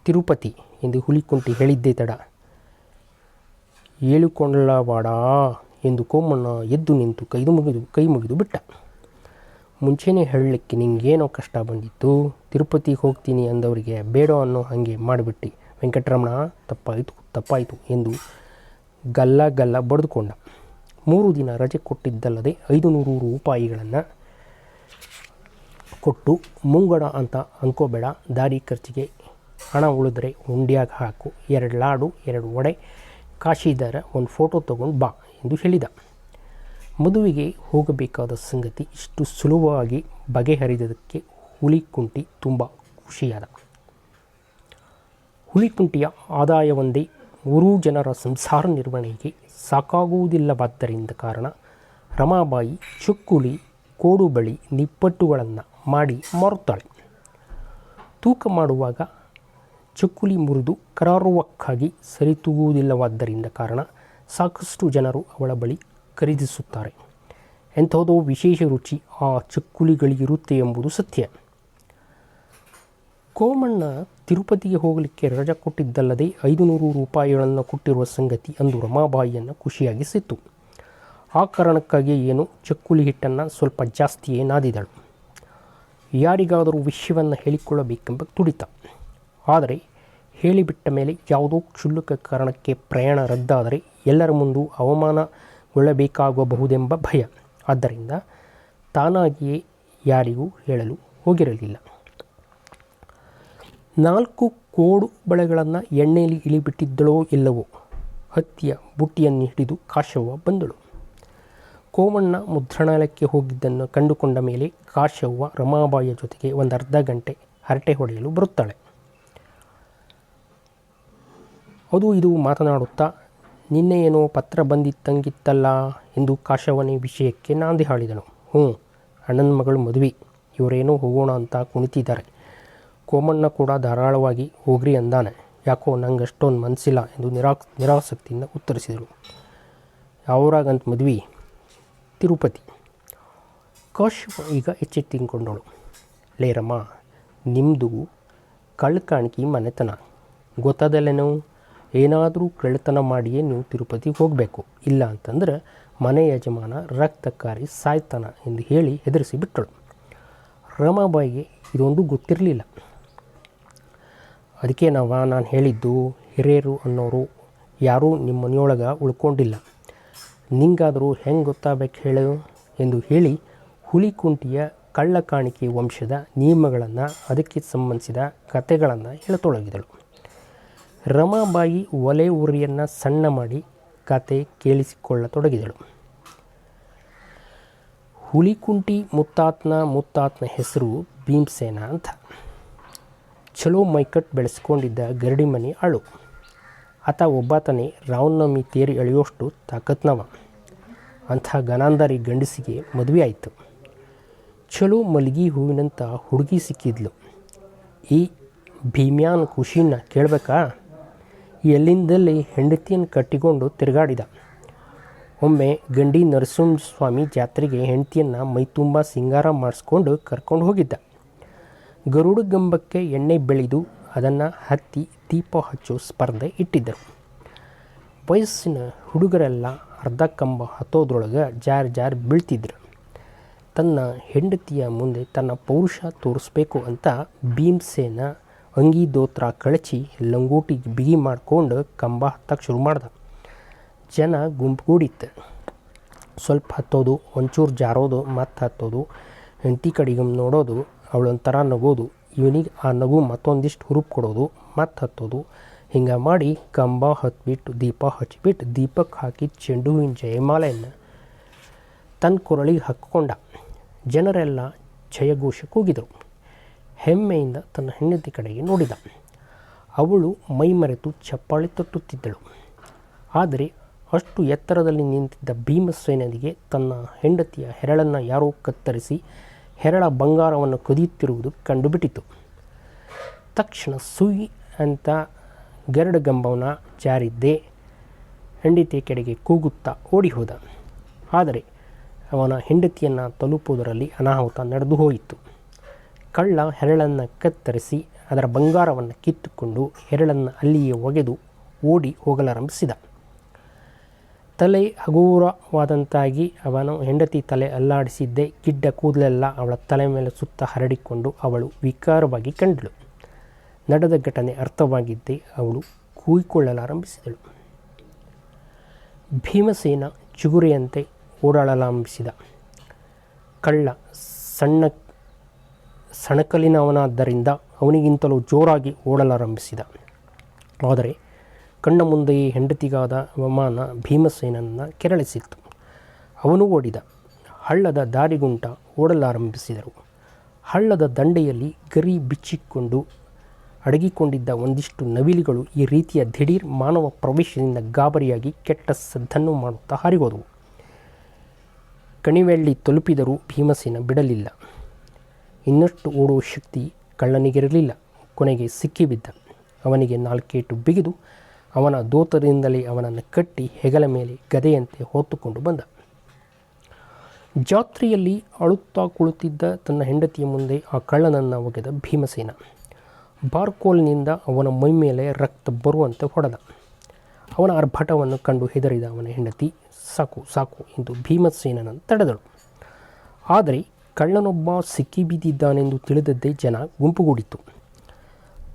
[SPEAKER 1] ತಿರುಪತಿ ಎಂದು ಹುಲಿಕುಂಟಿ ಹೇಳಿದ್ದೇ ತಡ. ಹೇಳಿಕೊಳ್ಳವಾಡ ಎಂದು ಕೋಮಣ್ಣ ಎದ್ದು ನಿಂತು ಕೈ ಮುಗಿದು ಬಿಟ್ಟ. ಮುಂಚೆನೇ ಹೇಳಲಿಕ್ಕೆ ನಿಂಗೇನೋ ಕಷ್ಟ ಬಂದಿತ್ತು. ತಿರುಪತಿಗೆ ಹೋಗ್ತೀನಿ ಅಂದವರಿಗೆ ಬೇಡ ಅನ್ನೋ ಹಾಗೆ ಮಾಡಿಬಿಟ್ಟು ವೆಂಕಟರಮಣ, ತಪ್ಪಾಯಿತು ಎಂದು ಗಲ್ಲ ಬಡಿದುಕೊಂಡ. 3 ದಿನ ರಜೆ ಕೊಟ್ಟಿದ್ದಲ್ಲದೆ 500 ರೂಪಾಯಿಗಳನ್ನು ಕೊಟ್ಟು ಮುಂಗಡ ಅಂತ ಅನ್ಕೋಬೇಡ. ದಾರಿ ಖರ್ಚಿಗೆ ಹಣ ಉಳಿದ್ರೆ ಹುಂಡಿಯಾಗ ಹಾಕು. 2 ಲಾಡು, 2 ವಡೆ, ಕಾಶಿದಾರ, ಒಂದು ಫೋಟೋ ತಗೊಂಡು ಬಾ ಎಂದು ಹೇಳಿದ. ಮದುವೆಗೆ ಹೋಗಬೇಕಾದ ಸಂಗತಿ ಇಷ್ಟು ಸುಲಭವಾಗಿ ಬಗೆಹರಿದದಕ್ಕೆ ಹುಲಿಕುಂಟಿ ತುಂಬ ಖುಷಿಯಾದ. ಹುಲಿಕುಂಟಿಯ ಆದಾಯವೊಂದೇ 3 ಜನರ ಸಂಸಾರ ನಿರ್ವಹಣೆಗೆ ಸಾಕಾಗುವುದಿಲ್ಲವಾದ್ದರಿಂದ ಕಾರಣ ರಮಾಬಾಯಿ ಚಕ್ಕುಲಿ, ಕೋಡುಬಳಿ, ನಿಪ್ಪಟ್ಟುಗಳನ್ನು ಮಾಡಿ ಮಾರುತ್ತಾಳೆ. ತೂಕ ಮಾಡುವಾಗ ಚಕ್ಕುಲಿ ಮುರಿದು ಕರಾರುವಕ್ಕಾಗಿ ಸರಿತೂಗುವುದಿಲ್ಲವಾದ್ದರಿಂದ ಕಾರಣ ಸಾಕಷ್ಟು ಜನರು ಅವಳ ಬಳಿ ಖರೀದಿಸುತ್ತಾರೆ. ಎಂಥದೋ ವಿಶೇಷ ರುಚಿ ಆ ಚಕ್ಕುಲಿಗಳಿಗಿರುತ್ತೆ ಎಂಬುದು ಸತ್ಯ. ಕೋಮಣ್ಣ ತಿರುಪತಿಗೆ ಹೋಗಲಿಕ್ಕೆ ರಜೆ ಕೊಟ್ಟಿದ್ದಲ್ಲದೆ 500 ರೂಪಾಯಿಗಳನ್ನು ಕೊಟ್ಟಿರುವ ಸಂಗತಿ ಅಂದು ರಮಾಬಾಯಿಯನ್ನು ಖುಷಿಯಾಗಿಸಿತ್ತು. ಆ ಕಾರಣಕ್ಕಾಗಿ ಏನು ಚಕ್ಕುಲಿ ಹಿಟ್ಟನ್ನು ಸ್ವಲ್ಪ ಜಾಸ್ತಿಯೇ ನಾದಿದಳು. ಯಾರಿಗಾದರೂ ವಿಷಯವನ್ನು ಹೇಳಿಕೊಳ್ಳಬೇಕೆಂಬ ತುಡಿತ. ಆದರೆ ಹೇಳಿಬಿಟ್ಟ ಮೇಲೆ ಯಾವುದೋ ಕ್ಷುಲ್ಲಕ ಕಾರಣಕ್ಕೆ ಪ್ರಯಾಣ ರದ್ದಾದರೆ ಎಲ್ಲರ ಮುಂದೂ ಅವಮಾನಗೊಳ್ಳಬೇಕಾಗಬಹುದೆಂಬ ಭಯ. ಆದ್ದರಿಂದ ತಾನಾಗಿಯೇ ಯಾರಿಗೂ ಹೇಳಲು ಹೋಗಿರಲಿಲ್ಲ. 4 ಕೋಡು ಬಳೆಗಳನ್ನು ಎಣ್ಣೆಯಲ್ಲಿ ಇಳಿಬಿಟ್ಟಿದ್ದಳೋ ಇಲ್ಲವೋ ಹತ್ತಿಯ ಬುಟ್ಟಿಯನ್ನು ಹಿಡಿದು ಕಾಶವ್ವ ಬಂದಳು. ಕೋಮಣ್ಣ ಮುದ್ರಣಾಲಯಕ್ಕೆ ಹೋಗಿದ್ದನ್ನು ಕಂಡುಕೊಂಡ ಮೇಲೆ ಕಾಶವ್ವ ರಮಾಬಾಯಿಯ ಜೊತೆಗೆ ಒಂದು ಅರ್ಧ ಗಂಟೆ ಹರಟೆ ಹೊಡೆಯಲು ಬರುತ್ತಾಳೆ. ಅದು ಇದು ಮಾತನಾಡುತ್ತಾ, ನಿನ್ನೆ ಏನೋ ಪತ್ರ ಬಂದಿತ್ತಂಗಿತ್ತಲ್ಲ ಎಂದು ಕಾಶವ್ವನೇ ವಿಷಯಕ್ಕೆ ನಾಂದಿ ಹಾಡಿದನು. ಅಣ್ಣನ ಮಗಳು ಮದುವೆ, ಇವರೇನೋ ಹೋಗೋಣ ಅಂತ ಕುಣಿತಿದ್ದಾರೆ. ಕೋಮಣ್ಣ ಕೂಡ ಧಾರಾಳವಾಗಿ ಹೋಗ್ರಿ ಅಂದಾನೆ. ಯಾಕೋ ನಂಗೆ ಅಷ್ಟೊಂದು ಮನಸ್ಸಿಲ್ಲ ಎಂದು ನಿರಾಸಕ್ತಿಯಿಂದ ಉತ್ತರಿಸಿದರು. ಯಾವ್ರಾಗಂತ ಮದುವೆ? ತಿರುಪತಿ. ಕಾಶವ್ವ ಈಗ ಎಚ್ಚೆತ್ತಿಕೊಂಡಳು. ಲೇರಮ್ಮ, ನಿಮ್ಮದು ಕಳ್ಕಾಣಿಕೆ ಮನೆತನ ಗೊತ್ತಾದಲ್ಲೇನೋ. ಏನಾದರೂ ಕಳ್ಳತನ ಮಾಡಿಯೇ ನೀವು ತಿರುಪತಿಗೆ ಹೋಗಬೇಕು, ಇಲ್ಲ ಅಂತಂದ್ರೆ ಮನೆ ಯಜಮಾನ ರಕ್ತಕಾರಿ ಸಾಯ್ತಾನ ಎಂದು ಹೇಳಿ ಹೆದರಿಸಿ ಬಿಟ್ಟಳು. ರಮಾಬಾಯಿಗೆ ಇದೊಂದು ಗೊತ್ತಿರಲಿಲ್ಲ. ಅದಕ್ಕೆ ನಾನು ಹೇಳಿದ್ದು, ಹಿರಿಯರು ಅನ್ನೋರು ಯಾರೂ ನಿಮ್ಮ ಮನೆಯೊಳಗೆ ಉಳ್ಕೊಂಡಿಲ್ಲ, ನಿಂಗಾದರೂ ಹೆಂಗೆ ಗೊತ್ತಾಗಬೇಕು ಹೇಳು ಎಂದು ಹೇಳಿ ಹುಲಿಕುಂಟಿಯ ಕಳ್ಳಕಾಣಿಕೆ ವಂಶದ ನಿಯಮಗಳನ್ನು, ಅದಕ್ಕೆ ಸಂಬಂಧಿಸಿದ ಕಥೆಗಳನ್ನು ಹೇಳತೊಡಗಿದಳು. ರಮಾಬಾಯಿ ಒಲೆ ಉರಿಯನ್ನು ಸಣ್ಣ ಮಾಡಿ ಕತೆ ಕೇಳಿಸಿಕೊಳ್ಳತೊಡಗಿದಳು. ಹುಲಿಕುಂಟಿ ಮುತ್ತಾತ್ನ ಹೆಸರು ಭೀಮಸೇನ ಅಂತ. ಚಲೋ ಮೈಕಟ್ಟು ಬೆಳೆಸ್ಕೊಂಡಿದ್ದ ಗರಡಿ ಮನೆ ಆಳು. ಆತ ಒಬ್ಬಾತನೇ ರಾಮನವಮಿ ತೇರಿ ಎಳೆಯೋಷ್ಟು ತಾಕತ್ನವ. ಅಂಥ ಗನಾಂಧಾರಿ ಗಂಡಸಿಗೆ ಮದುವೆ ಆಯಿತು. ಚಲೋ ಮಲ್ಗಿ ಹೂವಿನಂಥ ಹುಡುಗಿ ಸಿಕ್ಕಿದ್ಲು. ಈ ಭೀಮ್ಯಾನ್ ಖುಷಿನ ಕೇಳಬೇಕಾ? ಎಲ್ಲಿಂದಲ್ಲಿ ಹೆಂಡತಿಯನ್ನು ಕಟ್ಟಿಕೊಂಡು ತಿರುಗಾಡಿದ. ಒಮ್ಮೆ ಗಂಡಿ ನರಸಿಂಹಸ್ವಾಮಿ ಜಾತ್ರೆಗೆ ಹೆಂಡತಿಯನ್ನು ಮೈತುಂಬ ಸಿಂಗಾರ ಮಾಡಿಸ್ಕೊಂಡು ಕರ್ಕೊಂಡು ಹೋಗಿದ್ದ. ಗರುಡ ಗಂಬಕ್ಕೆ ಎಣ್ಣೆ ಬೆಳೆದು ಅದನ್ನು ಹತ್ತಿ ದೀಪ ಹಚ್ಚೋ ಸ್ಪರ್ಧೆ ಇಟ್ಟಿದ್ದರು. ವಯಸ್ಸಿನ ಹುಡುಗರೆಲ್ಲ ಅರ್ಧ ಕಂಬ ಹತ್ತೋದ್ರೊಳಗೆ ಜಾರಿ ಬೀಳ್ತಿದ್ರು. ತನ್ನ ಹೆಂಡತಿಯ ಮುಂದೆ ತನ್ನ ಪೌರುಷ ತೋರಿಸ್ಬೇಕು ಅಂತ ಭೀಮಸೇನ ಅಂಗಿ ದೋತ್ರ ಕಳಚಿ ಲಂಗೋಟಿಗೆ ಬಿಗಿ ಮಾಡಿಕೊಂಡು ಕಂಬ ಹತ್ತಕ್ಕೆ ಶುರು ಮಾಡ್ದ. ಜನ ಗುಂಪುಗೂಡಿತ್ತು. ಸ್ವಲ್ಪ ಹತ್ತೋದು, ಒಂಚೂರು ಜಾರೋದು, ಮತ್ತೆ ಹತ್ತೋದು, ಹೆಂಡತಿ ಕಡೆಗೆ ನೋಡೋದು, ಅವಳೊಂಥರ ನಗೋದು, ಇವನಿಗೆ ಆ ನಗು ಮತ್ತೊಂದಿಷ್ಟು ಹುರುಪು ಕೊಡೋದು, ಮತ್ತೆ ಹತ್ತೋದು. ಹಿಂಗೆ ಮಾಡಿ ಕಂಬ ಹತ್ಬಿಟ್ಟು ದೀಪ ಹಚ್ಚಿಬಿಟ್ಟು ದೀಪಕ್ಕೆ ಹಾಕಿ ಚೆಂಡು ಹೂವಿನ ಜಯಮಾಲೆಯನ್ನು ತನ್ನ ಕೊರಳಿಗೆ ಹಾಕ್ಕೊಂಡ. ಜನರೆಲ್ಲ ಜಯಘೋಷ ಕೂಗಿದರು. ಹೆಮ್ಮೆಯಿಂದ ತನ್ನ ಹೆಂಡತಿ ಕಡೆಗೆ ನೋಡಿದ. ಅವಳು ಮೈ ಮರೆತು ಚಪ್ಪಾಳೆ ತಟ್ಟುತ್ತಿದ್ದಳು. ಆದರೆ ಅಷ್ಟು ಎತ್ತರದಲ್ಲಿ ನಿಂತಿದ್ದ ಭೀಮಸೇನಿಗೆ ತನ್ನ ಹೆಂಡತಿಯ ಹೆರಳನ್ನು ಯಾರೋ ಕತ್ತರಿಸಿ ಹೆರಳ ಬಂಗಾರವನ್ನು ಕದಿಯುತ್ತಿರುವುದು ಕಂಡುಬಿಟ್ಟಿತು. ತಕ್ಷಣ ಸುಯ್ ಅಂತ ಗರುಡಗಂಬವನ ಜಾರಿದ್ದೇ ಹೆಂಡತಿಯ ಕಡೆಗೆ ಕೂಗುತ್ತಾ ಓಡಿ ಹೋದ. ಆದರೆ ಅವನ ಹೆಂಡತಿಯನ್ನು ತಲುಪುವುದರಲ್ಲಿ ಅನಾಹುತ ನಡೆದು ಹೋಯಿತು. ಕಳ್ಳ ಹೆರಳನ್ನು ಕತ್ತರಿಸಿ ಅದರ ಬಂಗಾರವನ್ನು ಕಿತ್ತುಕೊಂಡು ಹೆರಳನ್ನು ಅಲ್ಲಿಯೇ ಒಗೆದು ಓಡಿ ಹೋಗಲಾರಂಭಿಸಿದ. ತಲೆ ಹಗುರವಾದಂತಾಗಿ ಅವನು ಹೆಂಡತಿ ತಲೆ ಅಲ್ಲಾಡಿಸಿದ್ದೇ ಗಿಡ್ಡ ಕೂದಲೆಲ್ಲ ಅವಳ ತಲೆ ಮೇಲೆ ಸುತ್ತ ಹರಡಿಕೊಂಡು ಅವಳು ವಿಕಾರವಾಗಿ ಕಂಡಳು. ನಡೆದ ಘಟನೆ ಅರ್ಥವಾಗಿದ್ದೇ ಅವಳು ಕೂಗಿಕೊಳ್ಳಲಾರಂಭಿಸಿದಳು. ಭೀಮಸೇನ ಚಿಗುರೆಯಂತೆ ಓಡಾಡಲಾರಂಭಿಸಿದ. ಕಳ್ಳ ಸಣಕಲಿನವನಾದ್ದರಿಂದ ಅವನಿಗಿಂತಲೂ ಜೋರಾಗಿ ಓಡಲಾರಂಭಿಸಿದ. ಆದರೆ ಕಣ್ಣ ಮುಂದೆಯೇ ಹೆಂಡತಿಗಾದ ಅವಮಾನ ಭೀಮಸೇನನ್ನು ಕೆರಳಿಸಿತ್ತು. ಅವನು ಓಡಿದ. ಹಳ್ಳದ ದಾರಿಗುಂಟ ಓಡಲಾರಂಭಿಸಿದರು. ಹಳ್ಳದ ದಂಡೆಯಲ್ಲಿ ಗರಿ ಬಿಚ್ಚಿಕೊಂಡು ಅಡಗಿಕೊಂಡಿದ್ದ ಒಂದಿಷ್ಟು ನವಿಲುಗಳು ಈ ರೀತಿಯ ದಿಢೀರ್ ಮಾನವ ಪ್ರವೇಶದಿಂದ ಗಾಬರಿಯಾಗಿ ಕೆಟ್ಟ ಸದ್ದನ್ನು ಮಾಡುತ್ತಾ ಹಾರಿಹೋದವು. ಕಣಿವೆಳ್ಳಿ ತಲುಪಿದರೂ ಭೀಮಸೇನ ಬಿಡಲಿಲ್ಲ. ಇನ್ನಷ್ಟು ಓಡುವ ಶಕ್ತಿ ಕಳ್ಳನಿಗಿರಲಿಲ್ಲ. ಕೊನೆಗೆ ಸಿಕ್ಕಿಬಿದ್ದ. ಅವನಿಗೆ 4 ಏಟು ಬಿಗಿದು ಅವನ ದೋತರಿಂದಲೇ ಅವನನ್ನು ಕಟ್ಟಿ ಹೆಗಲ ಮೇಲೆ ಗದೆಯಂತೆ ಹೊತ್ತುಕೊಂಡು ಬಂದ. ಜಾತ್ರೆಯಲ್ಲಿ ಅಳುತ್ತಾ ಕುಳಿತಿದ್ದ ತನ್ನ ಹೆಂಡತಿಯ ಮುಂದೆ ಆ ಕಳ್ಳನನ್ನು ಒಗೆದ ಭೀಮಸೇನ ಬಾರ್ಕೋಲ್ನಿಂದ ಅವನ ಮೈಮೇಲೆ ರಕ್ತ ಬರುವಂತೆ ಹೊಡೆದ. ಅವನ ಆರ್ಭಟವನ್ನು ಕಂಡು ಹೆದರಿದ ಅವನ ಹೆಂಡತಿ ಸಾಕು ಸಾಕು ಎಂದು ಭೀಮಸೇನನನ್ನು ತಡೆದಳು. ಆದರೆ ಕಳ್ಳನೊಬ್ಬ ಸಿಕ್ಕಿಬಿದ್ದಿದ್ದಾನೆಂದು ತಿಳಿದದ್ದೇ ಜನ ಗುಂಪುಗೂಡಿತು.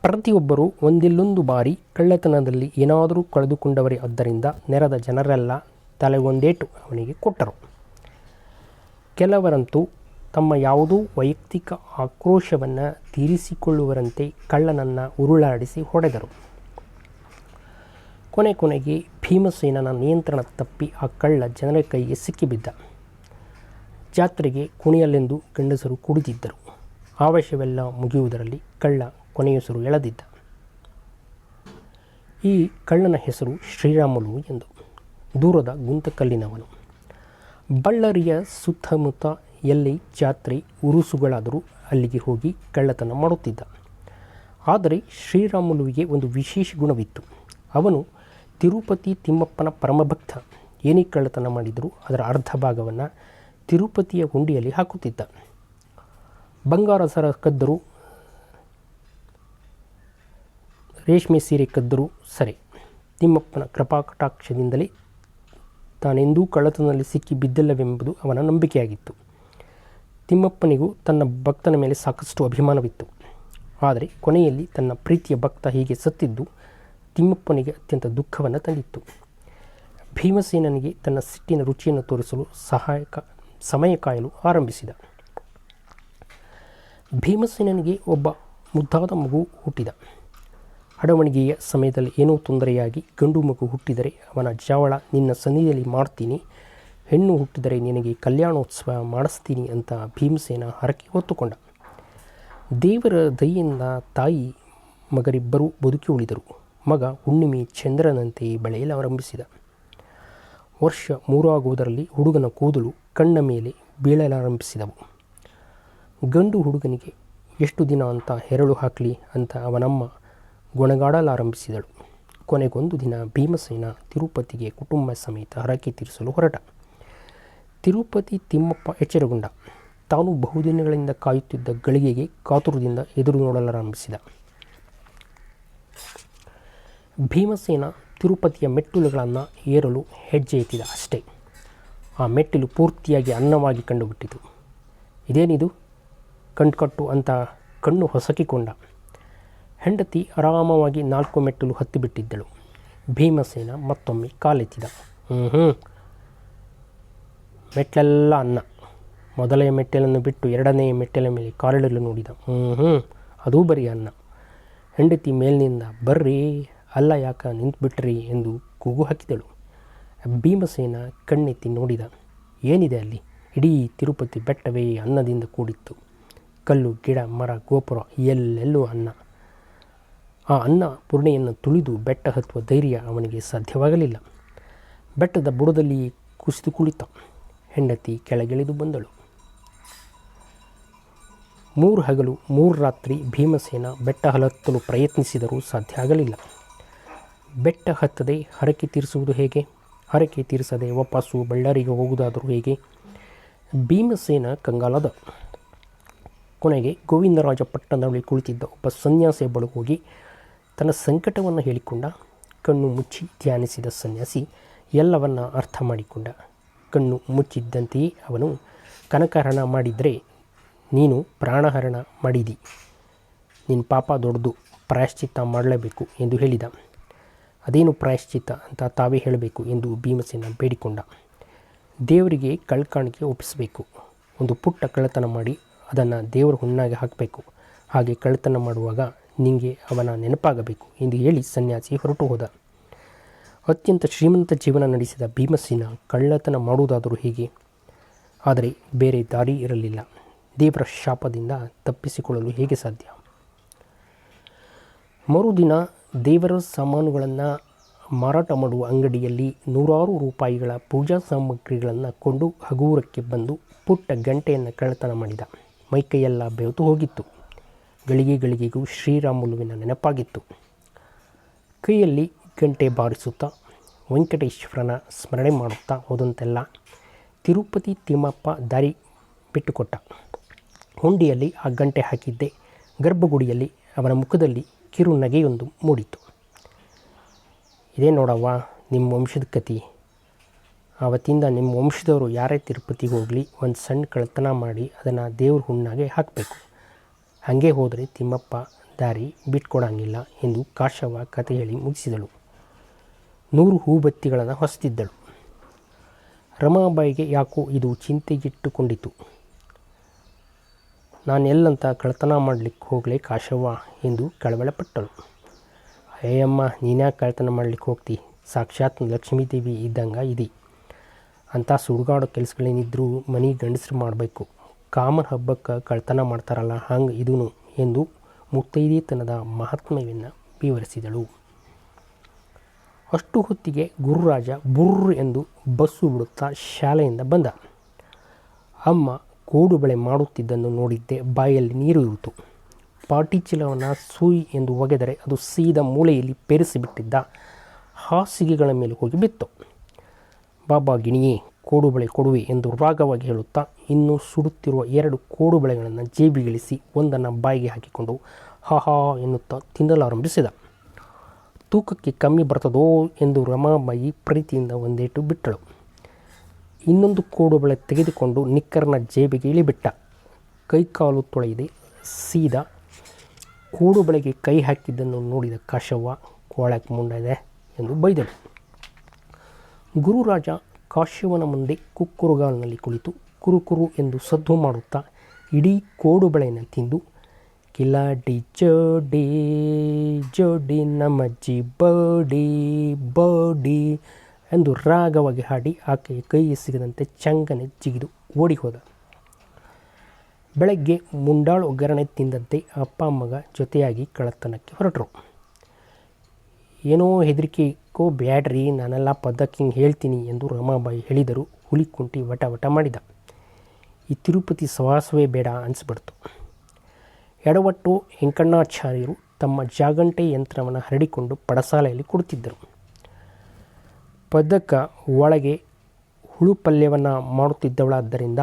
[SPEAKER 1] ಪ್ರತಿಯೊಬ್ಬರೂ ಒಂದಿಲ್ಲೊಂದು ಬಾರಿ ಕಳ್ಳತನದಲ್ಲಿ ಏನಾದರೂ ಕಳೆದುಕೊಂಡವರೇ ಆದ್ದರಿಂದ ನೆರೆದ ಜನರೆಲ್ಲ ತಲೆಗೊಂದೇಟು ಅವನಿಗೆ ಕೊಟ್ಟರು. ಕೆಲವರಂತೂ ತಮ್ಮ ಯಾವುದೋ ವೈಯಕ್ತಿಕ ಆಕ್ರೋಶವನ್ನು ತೀರಿಸಿಕೊಳ್ಳುವರಂತೆ ಕಳ್ಳನನ್ನು ಉರುಳಾಡಿಸಿ ಹೊಡೆದರು. ಕೊನೆಗೆ ಭೀಮಸೇನನ ನಿಯಂತ್ರಣ ತಪ್ಪಿ ಆ ಕಳ್ಳ ಜನರ ಕೈಗೆ ಸಿಕ್ಕಿಬಿದ್ದ. ಜಾತ್ರೆಗೆ ಕುಣಿಯಲೆಂದು ಗಂಡಸರು ಕುಡಿದಿದ್ದರು. ಆವೇಶವೆಲ್ಲ ಮುಗಿಯುವುದರಲ್ಲಿ ಕಳ್ಳ ಕೊನೆಯುಸಿರು ಎಳೆದಿದ್ದ. ಈ ಕಳ್ಳನ ಹೆಸರು ಶ್ರೀರಾಮುಲು ಎಂದು. ದೂರದ ಗುಂತಕಲ್ಲಿನವನು. ಬಳ್ಳಾರಿಯ ಸುತ್ತಮುತ್ತ ಎಲ್ಲಿ ಜಾತ್ರೆ ಉರುಸುಗಳಾದರೂ ಅಲ್ಲಿಗೆ ಹೋಗಿ ಕಳ್ಳತನ ಮಾಡುತ್ತಿದ್ದ. ಆದರೆ ಶ್ರೀರಾಮುಲುವಿಗೆ ಒಂದು ವಿಶೇಷ ಗುಣವಿತ್ತು. ಅವನು ತಿರುಪತಿ ತಿಮ್ಮಪ್ಪನ ಪರಮಭಕ್ತ. ಏನೇ ಕಳ್ಳತನ ಮಾಡಿದರೂ ಅದರ ಅರ್ಧ ಭಾಗವನ್ನು ತಿರುಪತಿಯ ಹುಂಡಿಯಲ್ಲಿ ಹಾಕುತ್ತಿದ್ದ. ಬಂಗಾರ ಸರ ಕದ್ದರೂ, ರೇಷ್ಮೆ ಸೀರೆ ಕದ್ದರೂ ಸರಿ, ತಿಮ್ಮಪ್ಪನ ಕೃಪಾಕಟಾಕ್ಷದಿಂದಲೇ ತಾನೆಂದೂ ಕಳ್ಳತನದಲ್ಲಿ ಸಿಕ್ಕಿ ಬಿದ್ದಿಲ್ಲವೆಂಬುದು ಅವನ ನಂಬಿಕೆಯಾಗಿತ್ತು. ತಿಮ್ಮಪ್ಪನಿಗೂ ತನ್ನ ಭಕ್ತನ ಮೇಲೆ ಸಾಕಷ್ಟು ಅಭಿಮಾನವಿತ್ತು. ಆದರೆ ಕೊನೆಯಲ್ಲಿ ತನ್ನ ಪ್ರೀತಿಯ ಭಕ್ತ ಹೀಗೆ ಸತ್ತಿದ್ದು ತಿಮ್ಮಪ್ಪನಿಗೆ ಅತ್ಯಂತ ದುಃಖವನ್ನು ತಂದಿತ್ತು. ಭೀಮಸೇನನಿಗೆ ತನ್ನ ಸಿಟ್ಟಿನ ರುಚಿಯನ್ನು ತೋರಿಸಲು ಸಮಯ ಕಾಯಲು ಆರಂಭಿಸಿದ. ಭೀಮಸೇನನಿಗೆ ಒಬ್ಬ ಮುದ್ದಾದ ಮಗು ಹುಟ್ಟಿದ. ಅಡವಣಿಗೆಯ ಸಮಯದಲ್ಲಿ ಏನೋ ತೊಂದರೆಯಾಗಿ ಗಂಡು ಮಗು ಹುಟ್ಟಿದರೆ ಅವನ ಜಾವಳ ನಿನ್ನ ಸನ್ನಿಧಿಯಲ್ಲಿ ಮಾಡ್ತೀನಿ, ಹೆಣ್ಣು ಹುಟ್ಟಿದರೆ ನಿನಗೆ ಕಲ್ಯಾಣೋತ್ಸವ ಮಾಡಿಸ್ತೀನಿ ಅಂತ ಭೀಮಸೇನ ಹರಕೆ ಹೊತ್ತುಕೊಂಡ. ದೇವರ ದಯೆಯಿಂದ ತಾಯಿ ಮಗರಿಬ್ಬರೂ ಬದುಕಿ ಉಳಿದರು. ಮಗ ಹುಣ್ಣಿಮೆ ಚಂದ್ರನಂತೆ ಬೆಳೆಯಲಾರಂಭಿಸಿದ. ವರ್ಷ 3 ಆಗುವುದರಲ್ಲಿ ಹುಡುಗನ ಕೂದಲು ಕಣ್ಣ ಮೇಲೆ ಬೀಳಲಾರಂಭಿಸಿದವು. ಗಂಡು ಹುಡುಗನಿಗೆ ಎಷ್ಟು ದಿನ ಅಂತ ಹೆರಳು ಹಾಕಲಿ ಅಂತ ಅವನಮ್ಮ ಗೊಣಗಾಡಲಾರಂಭಿಸಿದಳು. ಕೊನೆಗೊಂದು ದಿನ ಭೀಮಸೇನ ತಿರುಪತಿಗೆ ಕುಟುಂಬ ಸಮೇತ ಹರಕೆ ತೀರಿಸಲು ಹೊರಟ. ತಿರುಪತಿ ತಿಮ್ಮಪ್ಪ ಎಚ್ಚರಗೊಂಡ. ತಾನು ಬಹುದಿನಗಳಿಂದ ಕಾಯುತ್ತಿದ್ದ ಗಳಿಗೆಗೆ ಕಾತುರದಿಂದ ಎದುರು ನೋಡಲಾರಂಭಿಸಿದ. ಭೀಮಸೇನ ತಿರುಪತಿಯ ಮೆಟ್ಟಿಲುಗಳನ್ನು ಏರಲು ಹೆಜ್ಜೆ ಎತ್ತಿದ. ಅಷ್ಟೇ, ಆ ಮೆಟ್ಟಿಲು ಪೂರ್ತಿಯಾಗಿ ಅನ್ನವಾಗಿ ಕಂಡುಬಿಟ್ಟಿತು. ಇದೇನಿದು ಕಣ್ಕಟ್ಟು ಅಂತ ಕಣ್ಣು ಹೊಸಕಿಕೊಂಡ. ಹೆಂಡತಿ ಆರಾಮವಾಗಿ 4 ಮೆಟ್ಟಿಲು ಹತ್ತಿಬಿಟ್ಟಿದ್ದಳು. ಭೀಮಸೇನ ಮತ್ತೊಮ್ಮೆ ಕಾಲೆತ್ತಿದ. ಮೆಟ್ಲೆಲ್ಲ ಅನ್ನ. ಮೊದಲನೇ ಮೆಟ್ಟಿಲನ್ನು ಬಿಟ್ಟು 2ನೇ ಮೆಟ್ಟಿಲ ಮೇಲೆ ಕಾಲಿಡಲು ನೋಡಿದ. ಅದೂ ಬರೀ ಅನ್ನ. ಹೆಂಡತಿ ಮೇಲಿನಿಂದ ಬರ್ರಿ, ಅಲ್ಲ ಯಾಕೆ ನಿಂತುಬಿಟ್ರಿ ಎಂದು ಕೂಗು ಹಾಕಿದಳು. ಭೀಮಸೇನ ಕಣ್ಣೆತ್ತಿ ನೋಡಿದ. ಏನಿದೆ ಅಲ್ಲಿ? ಇಡೀ ತಿರುಪತಿ ಬೆಟ್ಟವೇ ಅನ್ನದಿಂದ ಕೂಡಿತ್ತು. ಕಲ್ಲು, ಗಿಡ, ಮರ, ಗೋಪುರ ಎಲ್ಲೆಲ್ಲೂ ಅನ್ನ. ಆ ಅನ್ನ ಪೂರ್ಣೆಯನ್ನು ತುಳಿದು ಬೆಟ್ಟ ಹತ್ತುವ ಧೈರ್ಯ ಅವನಿಗೆ ಸಾಧ್ಯವಾಗಲಿಲ್ಲ. ಬೆಟ್ಟದ ಬುಡದಲ್ಲಿ ಕುಸಿದು ಕುಳಿತ. ಹೆಂಡತಿ ಕೆಳಗಿಳಿದು ಬಂದಳು. 3 ಹಗಲು 3 ರಾತ್ರಿ ಭೀಮಸೇನ ಬೆಟ್ಟ ಹತ್ತಲು ಪ್ರಯತ್ನಿಸಿದರೂ ಸಾಧ್ಯ ಆಗಲಿಲ್ಲ. ಬೆಟ್ಟ ಹತ್ತದೆ ಹರಕೆ ತೀರಿಸುವುದು ಹೇಗೆ? ಹರಕೆ ತೀರಿಸದೆ ವಾಪಸ್ಸು ಬಳ್ಳಾರಿಗೆ ಹೋಗುವುದಾದರೂ ಹೇಗೆ? ಭೀಮಸೇನ ಕಂಗಾಲದ. ಕೊನೆಗೆ ಗೋವಿಂದರಾಜ ಪಟ್ಟಣದಲ್ಲಿ ಕುಳಿತಿದ್ದ ಒಬ್ಬ ಸನ್ಯಾಸಿಯ ಬಳಿ ಹೋಗಿ ತನ್ನ ಸಂಕಟವನ್ನು ಹೇಳಿಕೊಂಡ. ಕಣ್ಣು ಮುಚ್ಚಿ ಧ್ಯಾನಿಸಿದ ಸನ್ಯಾಸಿ ಎಲ್ಲವನ್ನ ಅರ್ಥ ಮಾಡಿಕೊಂಡ. ಕಣ್ಣು ಮುಚ್ಚಿದ್ದಂತೆಯೇ ಅವನು, ಕನಕಹರಣ ಮಾಡಿದರೆ ನೀನು ಪ್ರಾಣಹರಣ ಮಾಡಿದಿ, ನಿನ್ನ ಪಾಪ ದೊಡ್ಡದು, ಪ್ರಾಯಶ್ಚಿತ್ತ ಮಾಡಲೇಬೇಕು ಎಂದು ಹೇಳಿದ. ಅದೇನು ಪ್ರಾಯಶ್ಚಿತ್ತ ಅಂತ ತಾವೇ ಹೇಳಬೇಕು ಎಂದು ಭೀಮಸೇನ ಬೇಡಿಕೊಂಡ. ದೇವರಿಗೆ ಕಳ್ಕಾಣಿಕೆ ಒಪ್ಪಿಸಬೇಕು. ಒಂದು ಪುಟ್ಟ ಕಳ್ಳತನ ಮಾಡಿ ಅದನ್ನು ದೇವರ ಹುಣ್ಣಾಗೆ ಹಾಕಬೇಕು. ಹಾಗೆ ಕಳ್ಳತನ ಮಾಡುವಾಗ ನಿನಗೆ ಅವನ ನೆನಪಾಗಬೇಕು ಎಂದು ಹೇಳಿ ಸನ್ಯಾಸಿ ಹೊರಟು ಹೋದ. ಅತ್ಯಂತ ಶ್ರೀಮಂತ ಜೀವನ ನಡೆಸಿದ ಭೀಮಸೇನ ಕಳ್ಳತನ ಮಾಡುವುದಾದರೂ ಹೇಗೆ? ಆದರೆ ಬೇರೆ ದಾರಿ ಇರಲಿಲ್ಲ. ದೇವರ ಶಾಪದಿಂದ ತಪ್ಪಿಸಿಕೊಳ್ಳಲು ಹೇಗೆ ಸಾಧ್ಯ? ಮರುದಿನ ದೇವರ ಸಾಮಾನುಗಳನ್ನು ಮಾರಾಟ ಮಾಡುವ ಅಂಗಡಿಯಲ್ಲಿ 100 ರೂಪಾಯಿಗಳ ಪೂಜಾ ಸಾಮಗ್ರಿಗಳನ್ನು ಕೊಂಡು ಹಗೂರಕ್ಕೆ ಬಂದು ಪುಟ್ಟ ಗಂಟೆಯನ್ನು ಕಳ್ಳತನ ಮಾಡಿದ. ಮೈಕೈಯೆಲ್ಲ ಬೆವೆತು ಹೋಗಿತ್ತು. ಗಳಿಗೆಗೂ ಶ್ರೀರಾಮುಲುವಿನ ನೆನಪಾಗಿತ್ತು. ಕೈಯಲ್ಲಿ ಗಂಟೆ ಬಾರಿಸುತ್ತಾ ವೆಂಕಟೇಶ್ವರನ ಸ್ಮರಣೆ ಮಾಡುತ್ತಾ ಹೋದಂತೆಲ್ಲ ತಿರುಪತಿ ತಿಮ್ಮಪ್ಪ ದಾರಿ ಬಿಟ್ಟುಕೊಟ್ಟ. ಹುಂಡಿಯಲ್ಲಿ ಆ ಗಂಟೆ ಹಾಕಿದ್ದೆ ಗರ್ಭಗುಡಿಯಲ್ಲಿ ಅವನ ಮುಖದಲ್ಲಿ ಕಿರು ನಗೆಯೊಂದು ಮೂಡಿತು. ಇದೇ ನೋಡವ್ವ ನಿಮ್ಮ ವಂಶದ ಕತಿ ಆವತ್ತಿಂದ ನಿಮ್ಮ ವಂಶದವರು ಯಾರೇ ತಿರುಪತಿಗೆ ಹೋಗಲಿ ಒಂದು ಸಣ್ಣ ಕಳ್ತನ ಮಾಡಿ ಅದನ್ನು ದೇವ್ರ ಹುಣ್ಣಾಗೆ ಹಾಕಬೇಕು. ಹಾಗೆ ಹೋದರೆ ತಿಮ್ಮಪ್ಪ ದಾರಿ ಬಿಟ್ಕೊಡಂಗಿಲ್ಲ ಎಂದು ಕಾಶವ್ವ ಕತೆ ಹೇಳಿ ಮುಗಿಸಿದಳು. 100 ಹೂಬತ್ತಿಗಳನ್ನು ಹೊಸ್ತಿದ್ದಳು. ರಮಾಬಾಯಿಗೆ ಯಾಕೋ ಇದು ಚಿಂತೆಗಿಟ್ಟುಕೊಂಡಿತು. ನಾನೆಲ್ಲಂತ ಕಳ್ತನ ಮಾಡಲಿಕ್ಕೆ ಹೋಗಲೇ ಕಾಶವ್ವ ಎಂದು ಕಳವಳಪಟ್ಟಳು. ಅಯ್ಯಮ್ಮ, ನೀನ್ಯಾಕೆ ಕಳ್ತನ ಮಾಡಲಿಕ್ಕೆ ಹೋಗ್ತಿ? ಸಾಕ್ಷಾತ್ ಲಕ್ಷ್ಮೀದೇವಿ ಇದ್ದಂಗೆ ಇದೆ. ಅಂಥ ಸುಡುಗಾಡೋ ಕೆಲಸಗಳೇನಿದ್ರೂ ಮನೆ ಗಂಡಸರು ಮಾಡಬೇಕು. ಕಾಮನ ಹಬ್ಬಕ್ಕೆ ಕಳ್ತನ ಮಾಡ್ತಾರಲ್ಲ ಹಂಗೆ ಇದೂ ಎಂದು ಮುತ್ತೈದೆತನದ ಮಹಾತ್ಮ್ಯವನ್ನು ವಿವರಿಸಿದಳು. ಅಷ್ಟು ಹೊತ್ತಿಗೆ ಗುರುರಾಜ ಬುರ್ರ್ ಎಂದು ಬಸ್ಸು ಬಿಡುತ್ತಾ ಶಾಲೆಯಿಂದ ಬಂದ. ಅಮ್ಮ ಕೋಡುಬಳೆ ಮಾಡುತ್ತಿದ್ದನ್ನು ನೋಡಿದ್ದೆ ಬಾಯಲ್ಲಿ ನೀರು ಇರುತ್ತು. ಪಾಟಿಚೀಲವನ್ನು ಸೂಯಿ ಎಂದು ಒಗೆದರೆ ಅದು ಸೀದಾ ಮೂಲೆಯಲ್ಲಿ ಪೇರಿಸಿಬಿಟ್ಟಿದ್ದ ಹಾಸಿಗೆಗಳ ಮೇಲೆ ಹೋಗಿ ಬಿತ್ತು. ಬಾಬಾ ಗಿಣಿಯೇ, ಕೋಡುಬಳೆ ಕೊಡುವೆ ಎಂದು ರಾಗವಾಗಿ ಹೇಳುತ್ತಾ ಇನ್ನೂ ಸುಡುತ್ತಿರುವ 2 ಕೋಡುಬಳೆಗಳನ್ನು ಜೇಬಿಗಿಳಿಸಿ ಒಂದನ್ನು ಬಾಯಿಗೆ ಹಾಕಿಕೊಂಡು ಹಾಹಾ ಎನ್ನುತ್ತಾ ತಿನ್ನಲಾರಂಭಿಸಿದ. ತೂಕಕ್ಕೆ ಕಮ್ಮಿ ಬರ್ತದೋ ಎಂದು ರಮಾಬಾಯಿ ಪ್ರೀತಿಯಿಂದ ಒಂದೇಟು ಬಿಟ್ಟಳು. ಇನ್ನೊಂದು ಕೋಡುಬಳೆ ತೆಗೆದುಕೊಂಡು ನಿಕ್ಕರ್ನ ಜೇಬಿಗೆ ಇಳಿಬಿಟ್ಟ. ಕೈಕಾಲು ತೊಳೆಯದೆ ಸೀದಾ ಕೋಡುಬಳೆಗೆ ಕೈ ಹಾಕಿದ್ದನ್ನು ನೋಡಿದ ಕಾಶವ್ವ ಕೋಳಕ್ಕೆ ಮುಂಡಿದೆ ಎಂದು ಬೈದಳು. ಗುರುರಾಜ ಕಾಶವ್ವನ ಮುಂದೆ ಕುಕ್ಕುರುಗಾಲಿನಲ್ಲಿ ಕುಳಿತು ಕುರುಕುರು ಎಂದು ಸದ್ದು ಮಾಡುತ್ತಾ ಇಡೀ ಕೋಡುಬಳೆಯನ್ನು ತಿಂದು ಕಿಲಾಡಿ ಜೋಡಿ ಜೋಡಿ ನಮ್ಮಜ್ಜಿ ಬಡಿ ಬಡಿ ಎಂದು ರಾಗವಾಗಿ ಹಾಡಿ ಆಕೆಯ ಕೈಗೆ ಸಿಗದಂತೆ ಚಂಗನೆ ಜಿಗಿದು ಓಡಿ ಹೋದ. ಬೆಳಗ್ಗೆ ಮುಂಡಾಳು ಒಗ್ಗರಣೆ ತಿಂದಂತೆ ಅಪ್ಪ ಮಗ ಜೊತೆಯಾಗಿ ಕಳ್ಳತನಕ್ಕೆ ಹೊರಟರು. ಏನೋ ಹೆದರಿಕೆಗೋ ಬ್ಯಾಡ್ರಿ, ನಾನೆಲ್ಲ ಪದ್ದಕ್ಕೆ ಹೇಳ್ತೀನಿ ಎಂದು ರಮಾಬಾಯಿ ಹೇಳಿದರು. ಹುಲಿಕುಂಟಿ ವಟ ವಟ ಮಾಡಿದ. ಈ ತಿರುಪತಿ ಸವಾಸವೇ ಬೇಡ ಅನಿಸ್ಬಿಡ್ತು. ಎಡವಟ್ಟು ವೆಂಕಣ್ಣಾಚಾರ್ಯರು ತಮ್ಮ ಜಾಗಂಟೆ ಯಂತ್ರವನ್ನು ಹರಡಿಕೊಂಡು ಪಡಸಾಲೆಯಲ್ಲಿ ಕುಳಿತಿದ್ದರು. ಪದ್ದಕ್ಕ ಒಳಗೆ ಹುಳು ಪಲ್ಯವನ್ನು ಮಾಡುತ್ತಿದ್ದವಳಾದ್ದರಿಂದ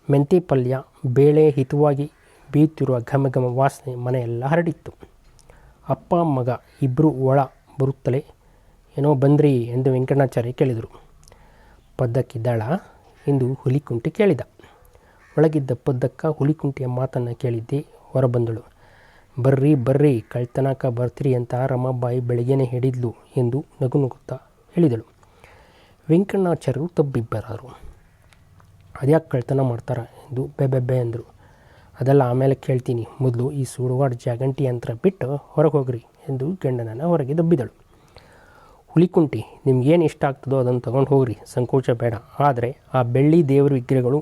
[SPEAKER 1] ಮೆಂತೆ ಪಲ್ಯ ಬೇಳೆ ಹಿತವಾಗಿ ಬೇಯುತ್ತಿರುವ ಘಮ ಘಮ ವಾಸನೆ ಮನೆಯೆಲ್ಲ ಹರಡಿತ್ತು. ಅಪ್ಪ ಮಗ ಇಬ್ಬರು ಒಳ ಬರುತ್ತಲೇ ಏನೋ ಬಂದ್ರಿ ಎಂದು ವೆಂಕಣ್ಣಾಚಾರ್ಯ ಕೇಳಿದರು. ಪದ್ದಕ್ಕಿದ್ದಾಳ ಎಂದು ಹುಲಿಕುಂಟಿ ಕೇಳಿದ. ಒಳಗಿದ್ದ ಪದ್ದಕ್ಕ ಹುಲಿಕುಂಟಿಯ ಮಾತನ್ನು ಕೇಳಿದ್ದೆ ಹೊರಬಂದಳು. ಬರ್ರಿ ಬರ್ರಿ, ಕಳ್ತನಕ ಬರ್ತೀರಿ ಅಂತ ರಮಾಬಾಯಿ ಬೆಳಗ್ಗೆನೇ ಹೇಳಿದ್ಲು ಎಂದು ನಗುನುಗುತ್ತಾ ಹೇಳಿದಳು. ವೆಂಕಣ್ಣಾಚಾರ್ಯರು ತಬ್ಬಿಬ್ಬರಾದರು. ಅದ್ಯಾಕೆ ಕಳ್ತನ ಮಾಡ್ತಾರ ಎಂದು ಬೆಬ್ಬೆ ಅಂದರು. ಅದೆಲ್ಲ ಆಮೇಲೆ ಕೇಳ್ತೀನಿ, ಮೊದಲು ಈ ಸುಡುಗಾಡು ಜಾಗಂಟಿ ಯಂತ್ರ ಬಿಟ್ಟು ಹೊರಗೆ ಹೋಗ್ರಿ ಎಂದು ಗಂಡನನ್ನು ಹೊರಗೆ ದಬ್ಬಿದಳು. ಹುಲಿಕುಂಟಿ, ನಿಮ್ಗೇನು ಇಷ್ಟ ಆಗ್ತದೋ ಅದನ್ನು ತಗೊಂಡು ಹೋಗ್ರಿ, ಸಂಕೋಚ ಬೇಡ. ಆದರೆ ಆ ಬೆಳ್ಳಿ ದೇವರ ವಿಗ್ರಹಗಳು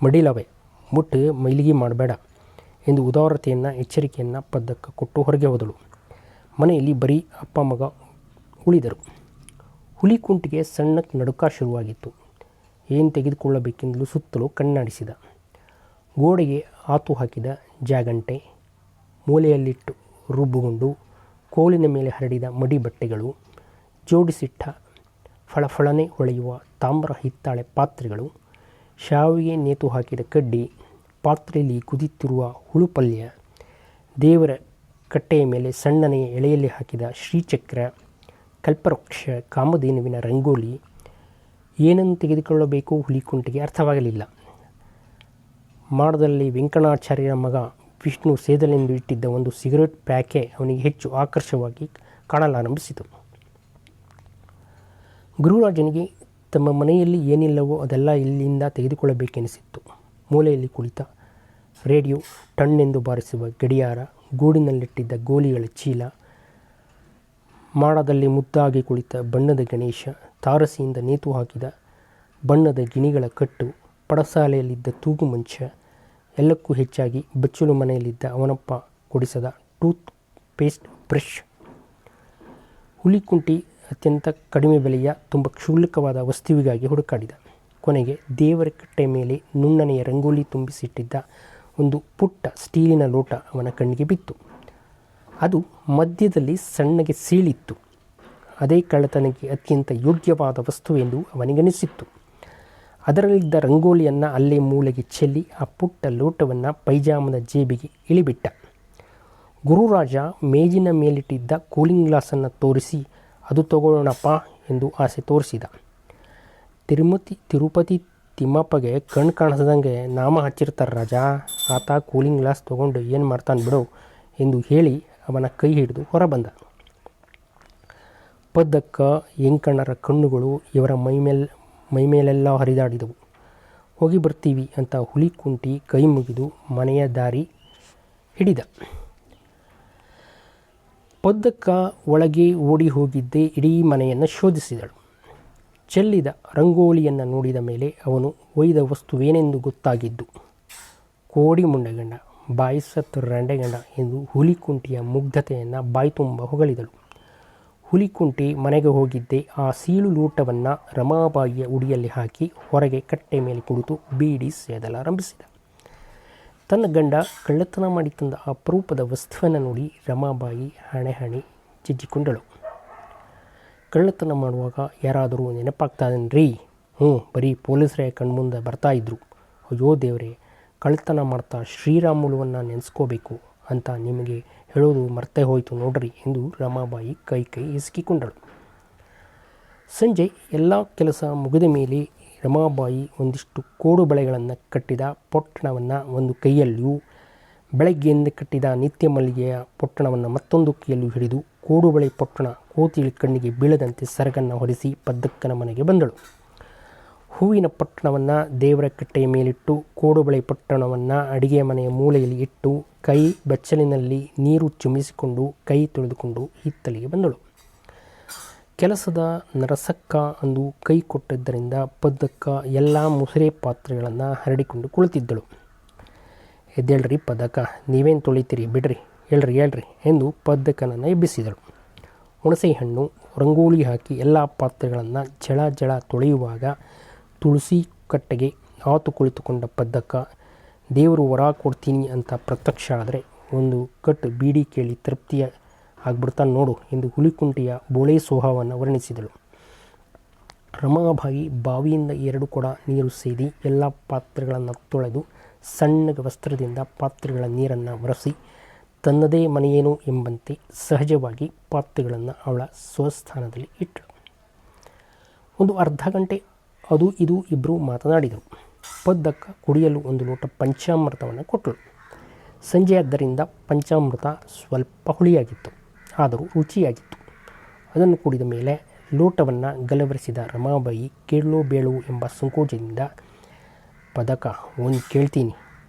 [SPEAKER 1] ಮಡಿಲವೆ, ಮುಟ್ಟು ಮೈಲಿಗೆ ಮಾಡಬೇಡ ಎಂದು ಉದಾರತೆಯನ್ನು ಎಚ್ಚರಿಕೆಯನ್ನು ಪದ್ದಕ್ಕೆ ಕೊಟ್ಟು ಹೊರಗೆ ಹೋದಳು. ಮನೆಯಲ್ಲಿ ಬರೀ ಅಪ್ಪ ಮಗ ಉಳಿದರು. ಹುಲಿಕುಂಟಿಗೆ ಸಣ್ಣಕ್ಕೆ ನಡುಕ ಶುರುವಾಗಿತ್ತು. ಏನು ತೆಗೆದುಕೊಳ್ಳಬೇಕೆಂದಲೂ ಸುತ್ತಲೂ ಕಣ್ಣಾಡಿಸಿದ. ಗೋಡೆಗೆ ಆತು ಹಾಕಿದ ಜಾಗಂಟೆ, ಮೂಲೆಯಲ್ಲಿಟ್ಟು ರುಬ್ಬುಗೊಂಡು ಕೋಲಿನ ಮೇಲೆ ಹರಡಿದ ಮಡಿ ಬಟ್ಟೆಗಳು, ಜೋಡಿಸಿಟ್ಟ ಫಳಫಳನೆ ಹೊಳೆಯುವ ತಾಮ್ರ ಹಿತ್ತಾಳೆ ಪಾತ್ರೆಗಳು, ಶಾವಿಗೆ ನೇತು ಹಾಕಿದ ಕಡ್ಡಿ, ಪಾತ್ರೆಯಲ್ಲಿ ಕುದಿತಿರುವ ಹುಳುಪಲ್ಯ, ದೇವರ ಕಟ್ಟೆಯ ಮೇಲೆ ಸಣ್ಣನೆಯ ಎಳೆಯಲ್ಲಿ ಹಾಕಿದ ಶ್ರೀಚಕ್ರ, ಕಲ್ಪವೃಕ್ಷ, ಕಾಮಧೇನುವಿನ ರಂಗೋಲಿ. ಏನನ್ನು ತೆಗೆದುಕೊಳ್ಳಬೇಕು ಹುಲಿಕುಂಟಿಗೆ ಅರ್ಥವಾಗಲಿಲ್ಲ. ಮಾಡದಲ್ಲಿ ವೆಂಕಣ್ಣಾಚಾರ್ಯರ ಮಗ ವಿಷ್ಣು ಸೇದಲೆಂದು ಇಟ್ಟಿದ್ದ ಒಂದು ಸಿಗರೇಟ್ ಪ್ಯಾಕೆ ಅವನಿಗೆ ಹೆಚ್ಚು ಆಕರ್ಷವಾಗಿ ಕಾಣಲಾರಂಭಿಸಿತು. ಗುರುರಾಜನಿಗೆ ತಮ್ಮ ಮನೆಯಲ್ಲಿ ಏನಿಲ್ಲವೋ ಅದೆಲ್ಲ ಇಲ್ಲಿಂದ ತೆಗೆದುಕೊಳ್ಳಬೇಕೆನಿಸಿತ್ತು. ಮೂಲೆಯಲ್ಲಿ ಕುಳಿತ ರೇಡಿಯೋ, ಟಣ್ಣೆಂದು ಬಾರಿಸುವ ಗಡಿಯಾರ, ಗೂಡಿನಲ್ಲಿಟ್ಟಿದ್ದ ಗೋಲಿಗಳ ಚೀಲ, ಮಾಡದಲ್ಲಿ ಮುದ್ದಾಗಿ ಕುಳಿತ ಬಣ್ಣದ ಗಣೇಶ, ತಾರಸಿಯಿಂದ ನೇತು ಹಾಕಿದ ಬಣ್ಣದ ಗಿಣಿಗಳ ಕಟ್ಟು, ಪಡಸಾಲೆಯಲ್ಲಿದ್ದ ತೂಗು ಮಂಚ, ಎಲ್ಲಕ್ಕೂ ಹೆಚ್ಚಾಗಿ ಬಚ್ಚಲು ಮನೆಯಲ್ಲಿದ್ದ ಅವನಪ್ಪ ಕೊಡಿಸದ ಟೂತ್ ಪೇಸ್ಟ್ ಬ್ರಷ್. ಹುಲಿಕುಂಟಿ ಅತ್ಯಂತ ಕಡಿಮೆ ಬೆಲೆಯ ತುಂಬ ಕ್ಷುಲ್ಲಕವಾದ ವಸ್ತುವಿಗಾಗಿ ಹುಡುಕಾಡಿದ. ಕೊನೆಗೆ ದೇವರ ಕಟ್ಟೆಯ ಮೇಲೆ ನುಣ್ಣನೆಯ ರಂಗೋಲಿ ತುಂಬಿಸಿಟ್ಟಿದ್ದ ಒಂದು ಪುಟ್ಟ ಸ್ಟೀಲಿನ ಲೋಟ ಅವನ ಕಣ್ಣಿಗೆ ಬಿತ್ತು. ಅದು ಮಧ್ಯದಲ್ಲಿ ಸಣ್ಣಗೆ ಸೀಳಿತ್ತು. ಅದೇ ಕಳ್ಳತನಕ್ಕೆ ಅತ್ಯಂತ ಯೋಗ್ಯವಾದ ವಸ್ತುವೆಂದು ಅವನಿಗನಿಸಿತ್ತು. ಅದರಲ್ಲಿದ್ದ ರಂಗೋಲಿಯನ್ನು ಅಲ್ಲೇ ಮೂಲೆಗೆ ಚೆಲ್ಲಿ ಆ ಪುಟ್ಟ ಲೋಟವನ್ನು ಪೈಜಾಮದ ಜೇಬಿಗೆ ಇಳಿಬಿಟ್ಟ. ಗುರುರಾಜ ಮೇಜಿನ ಮೇಲಿಟ್ಟಿದ್ದ ಕೂಲಿಂಗ್ ಗ್ಲಾಸನ್ನು ತೋರಿಸಿ, ಅದು ತಗೊಳ್ಳೋಣಪ್ಪ ಎಂದು ಆಸೆ ತೋರಿಸಿದ. ತಿರುಪತಿ ತಿಮ್ಮಪ್ಪಗೆ ಕಣ್ಣು ಕಾಣಿಸ್ದಂಗೆ ನಾಮ ಹಚ್ಚಿರ್ತಾರೆ ರಾಜ. ಆತ ಕೂಲಿಂಗ್ ಗ್ಲಾಸ್ ತೊಗೊಂಡು ಏನು ಮಾಡ್ತಾನೆ ಬಿಡು ಎಂದು ಹೇಳಿ ಅವನ ಕೈ ಹಿಡಿದು ಹೊರಬಂದ. ಪದ್ದಕ್ಕ ಎಂಕಣ್ಣರ ಕಣ್ಣುಗಳು ಇವರ ಮೈಮೇಲೆಲ್ಲ ಹರಿದಾಡಿದವು. ಹೋಗಿ ಬರ್ತೀವಿ ಅಂತ ಹುಲಿಕುಂಟಿ ಕೈ ಮುಗಿದು ಮನೆಯ ದಾರಿ ಹಿಡಿದ. ಪದ್ದಕ್ಕ ಒಳಗೆ ಓಡಿ ಹೋಗಿದ್ದೇ ಇಡೀ ಮನೆಯನ್ನು ಶೋಧಿಸಿದಳು. ಚೆಲ್ಲಿದ ರಂಗೋಲಿಯನ್ನು ನೋಡಿದ ಮೇಲೆ ಅವನು ಒಯ್ದ ವಸ್ತುವೇನೆಂದು ಗೊತ್ತಾಗಿದ್ದು. ಕೋಡಿ ಮುಂಡೆಗಂಡ, ಬಾಯಿ ಸತ್ತು ರಂಡೆಗಂಡ ಎಂದು ಹುಲಿಕುಂಟಿಯ ಮುಗ್ಧತೆಯನ್ನು ಬಾಯಿ ತುಂಬ ಹೊಗಳಿದಳು. ಹುಲಿಕುಂಟಿ ಮನೆಗೆ ಹೋಗಿದ್ದೇ ಆ ಸೀಳು ಲೋಟವನ್ನು ರಮಾಬಾಯಿಯ ಉಡಿಯಲ್ಲಿ ಹಾಕಿ ಹೊರಗೆ ಕಟ್ಟೆ ಮೇಲೆ ಕುಳಿತು ಬೀಡಿ ಸೇದಲಾರಂಭಿಸಿದ. ತನ್ನ ಗಂಡ ಕಳ್ಳತನ ಮಾಡಿ ತಂದ ಅಪರೂಪದ ವಸ್ತುವನ್ನು ನೋಡಿ ರಮಾಬಾಯಿ ಹಣೆ ಚಿಜ್ಜಿಕೊಂಡಳು. ಕಳ್ಳತನ ಮಾಡುವಾಗ ಯಾರಾದರೂ ನೆನಪಾಗ್ತಾದೇನ್ರಿ? ಬರೀ ಪೊಲೀಸರೇ ಕಣ್ಮುಂದೆ ಬರ್ತಾಯಿದ್ರು. ಅಯ್ಯೋ ದೇವರೇ, ಕಳ್ಳತನ ಮಾಡ್ತಾ ಶ್ರೀರಾಮುಲುವನ್ನು ನೆನೆಸ್ಕೋಬೇಕು ಅಂತ ನಿಮಗೆ ಹೇಳೋದು ಮರ್ತೇ ಹೋಯಿತು ನೋಡ್ರಿ ಎಂದು ರಮಾಬಾಯಿ ಕೈ ಹಿಸುಕಿಕೊಂಡಳು. ಸಂಜೆ ಎಲ್ಲ ಕೆಲಸ ಮುಗಿದ ಮೇಲೆ ರಮಾಬಾಯಿ ಒಂದಿಷ್ಟು ಕೋಡು ಬಳೆಗಳನ್ನು ಕಟ್ಟಿದ ಪೊಟ್ಟಣವನ್ನು ಒಂದು ಕೈಯಲ್ಲಿಯೂ, ಬೆಳಗ್ಗೆಯಿಂದ ಕಟ್ಟಿದ ನಿತ್ಯ ಮಲ್ಲಿಗೆಯ ಪೊಟ್ಟಣವನ್ನು ಮತ್ತೊಂದು ಕೈಯಲ್ಲೂ ಹಿಡಿದು ಕೋಡು ಬಳೆ ಪೊಟ್ಟಣ ಕೋತಿಳಿ ಕಣ್ಣಿಗೆ ಬೀಳದಂತೆ ಸರಗನ್ನು ಹೊರಿಸಿ ಪದ್ದಕ್ಕನ ಮನೆಗೆ ಬಂದಳು. ಹೂವಿನ ಪೊಟ್ಟಣವನ್ನು ದೇವರ ಕಟ್ಟೆಯ ಮೇಲಿಟ್ಟು ಕೋಡುಬಳೆ ಪೊಟ್ಟಣವನ್ನು ಅಡಿಗೆ ಮನೆಯ ಮೂಲೆಯಲ್ಲಿ ಇಟ್ಟು ಕೈ ಬೆಚ್ಚಲಿನಲ್ಲಿ ನೀರು ಚಿಮ್ಮಿಸಿಕೊಂಡು ಕೈ ತೊಳೆದುಕೊಂಡು ಹಿತ್ತಲಿಗೆ ಬಂದಳು. ಕೆಲಸದ ನರಸಕ್ಕ ಅಂದು ಕೈ ಕೊಟ್ಟಿದ್ದರಿಂದ ಪದ್ದಕ್ಕ ಎಲ್ಲ ಮುಸುರೆ ಪಾತ್ರೆಗಳನ್ನು ಹರಡಿಕೊಂಡು ಕುಳಿತಿದ್ದಳು. ಎದ್ದೇಳ್ರಿ ಪದ್ದಕ್ಕ, ನೀವೇನು ತೊಳಿತೀರಿ ಬಿಡ್ರಿ, ಹೇಳ್ರಿ ಎಂದು ಪದ್ದಕ್ಕನನ್ನು ಎಬ್ಬಿಸಿದಳು. ಹುಣಸೆ ಹಣ್ಣು ರಂಗೋಲಿ ಹಾಕಿ ಎಲ್ಲ ಪಾತ್ರೆಗಳನ್ನು ಜಳ ತೊಳೆಯುವಾಗ ತುಳಸಿ ಕಟ್ಟೆಗೆ ಆತು ಕುಳಿತುಕೊಂಡ ಪದ್ದಕ್ಕ ದೇವರು ವರ ಕೊಡ್ತೀನಿ ಅಂತ ಪ್ರತ್ಯಕ್ಷ ಆದರೆ ಒಂದು ಕಟ್ಟು ಬೀಡಿ ಕೇಳಿ ತೃಪ್ತಿಯ ಆಗ್ಬಿಡ್ತಾನೆ ನೋಡು ಎಂದು ಹುಲಿಕುಂಟಿಯ ಬೋಳೆ ಸೋಹವನ್ನು ವರ್ಣಿಸಿದಳು. ರಮಾಬಾಯಿ ಬಾವಿಯಿಂದ 2 ಕೊಡ ನೀರು ಸೇದಿ ಎಲ್ಲ ಪಾತ್ರೆಗಳನ್ನು ತೊಳೆದು ಸಣ್ಣಗೆ ವಸ್ತ್ರದಿಂದ ಪಾತ್ರೆಗಳ ನೀರನ್ನು ಒರೆಸಿ ತನ್ನದೇ ಮನೆಯೇನು ಎಂಬಂತೆ ಸಹಜವಾಗಿ ಪಾತ್ರೆಗಳನ್ನು ಅವಳ ಸ್ವಸ್ಥಾನದಲ್ಲಿ ಇಟ್ಟಳು. ಒಂದು ಅರ್ಧ ಗಂಟೆ ಅದು ಇದು ಇಬ್ಬರು ಮಾತನಾಡಿದರು. ಪದ್ದಕ್ಕ ಕುಡಿಯಲು ಒಂದು ಲೋಟ ಪಂಚಾಮೃತವನ್ನು ಕೊಟ್ಟಳು. ಸಂಜೆ ಆದ್ದರಿಂದ ಪಂಚಾಮೃತ ಸ್ವಲ್ಪ ಹುಳಿಯಾಗಿತ್ತು, ಆದರೂ ರುಚಿಯಾಗಿತ್ತು. ಅದನ್ನು ಕುಡಿದ ಮೇಲೆ ಲೋಟವನ್ನು ಗಲವರಿಸಿದ ರಮಾಬಾಯಿ ಕೇಳೋ ಬೇಳೋ ಎಂಬ ಸಂಕೋಚದಿಂದ, ಪದಕ ಒಂದು ಕೇಳ್ತೀನಿ,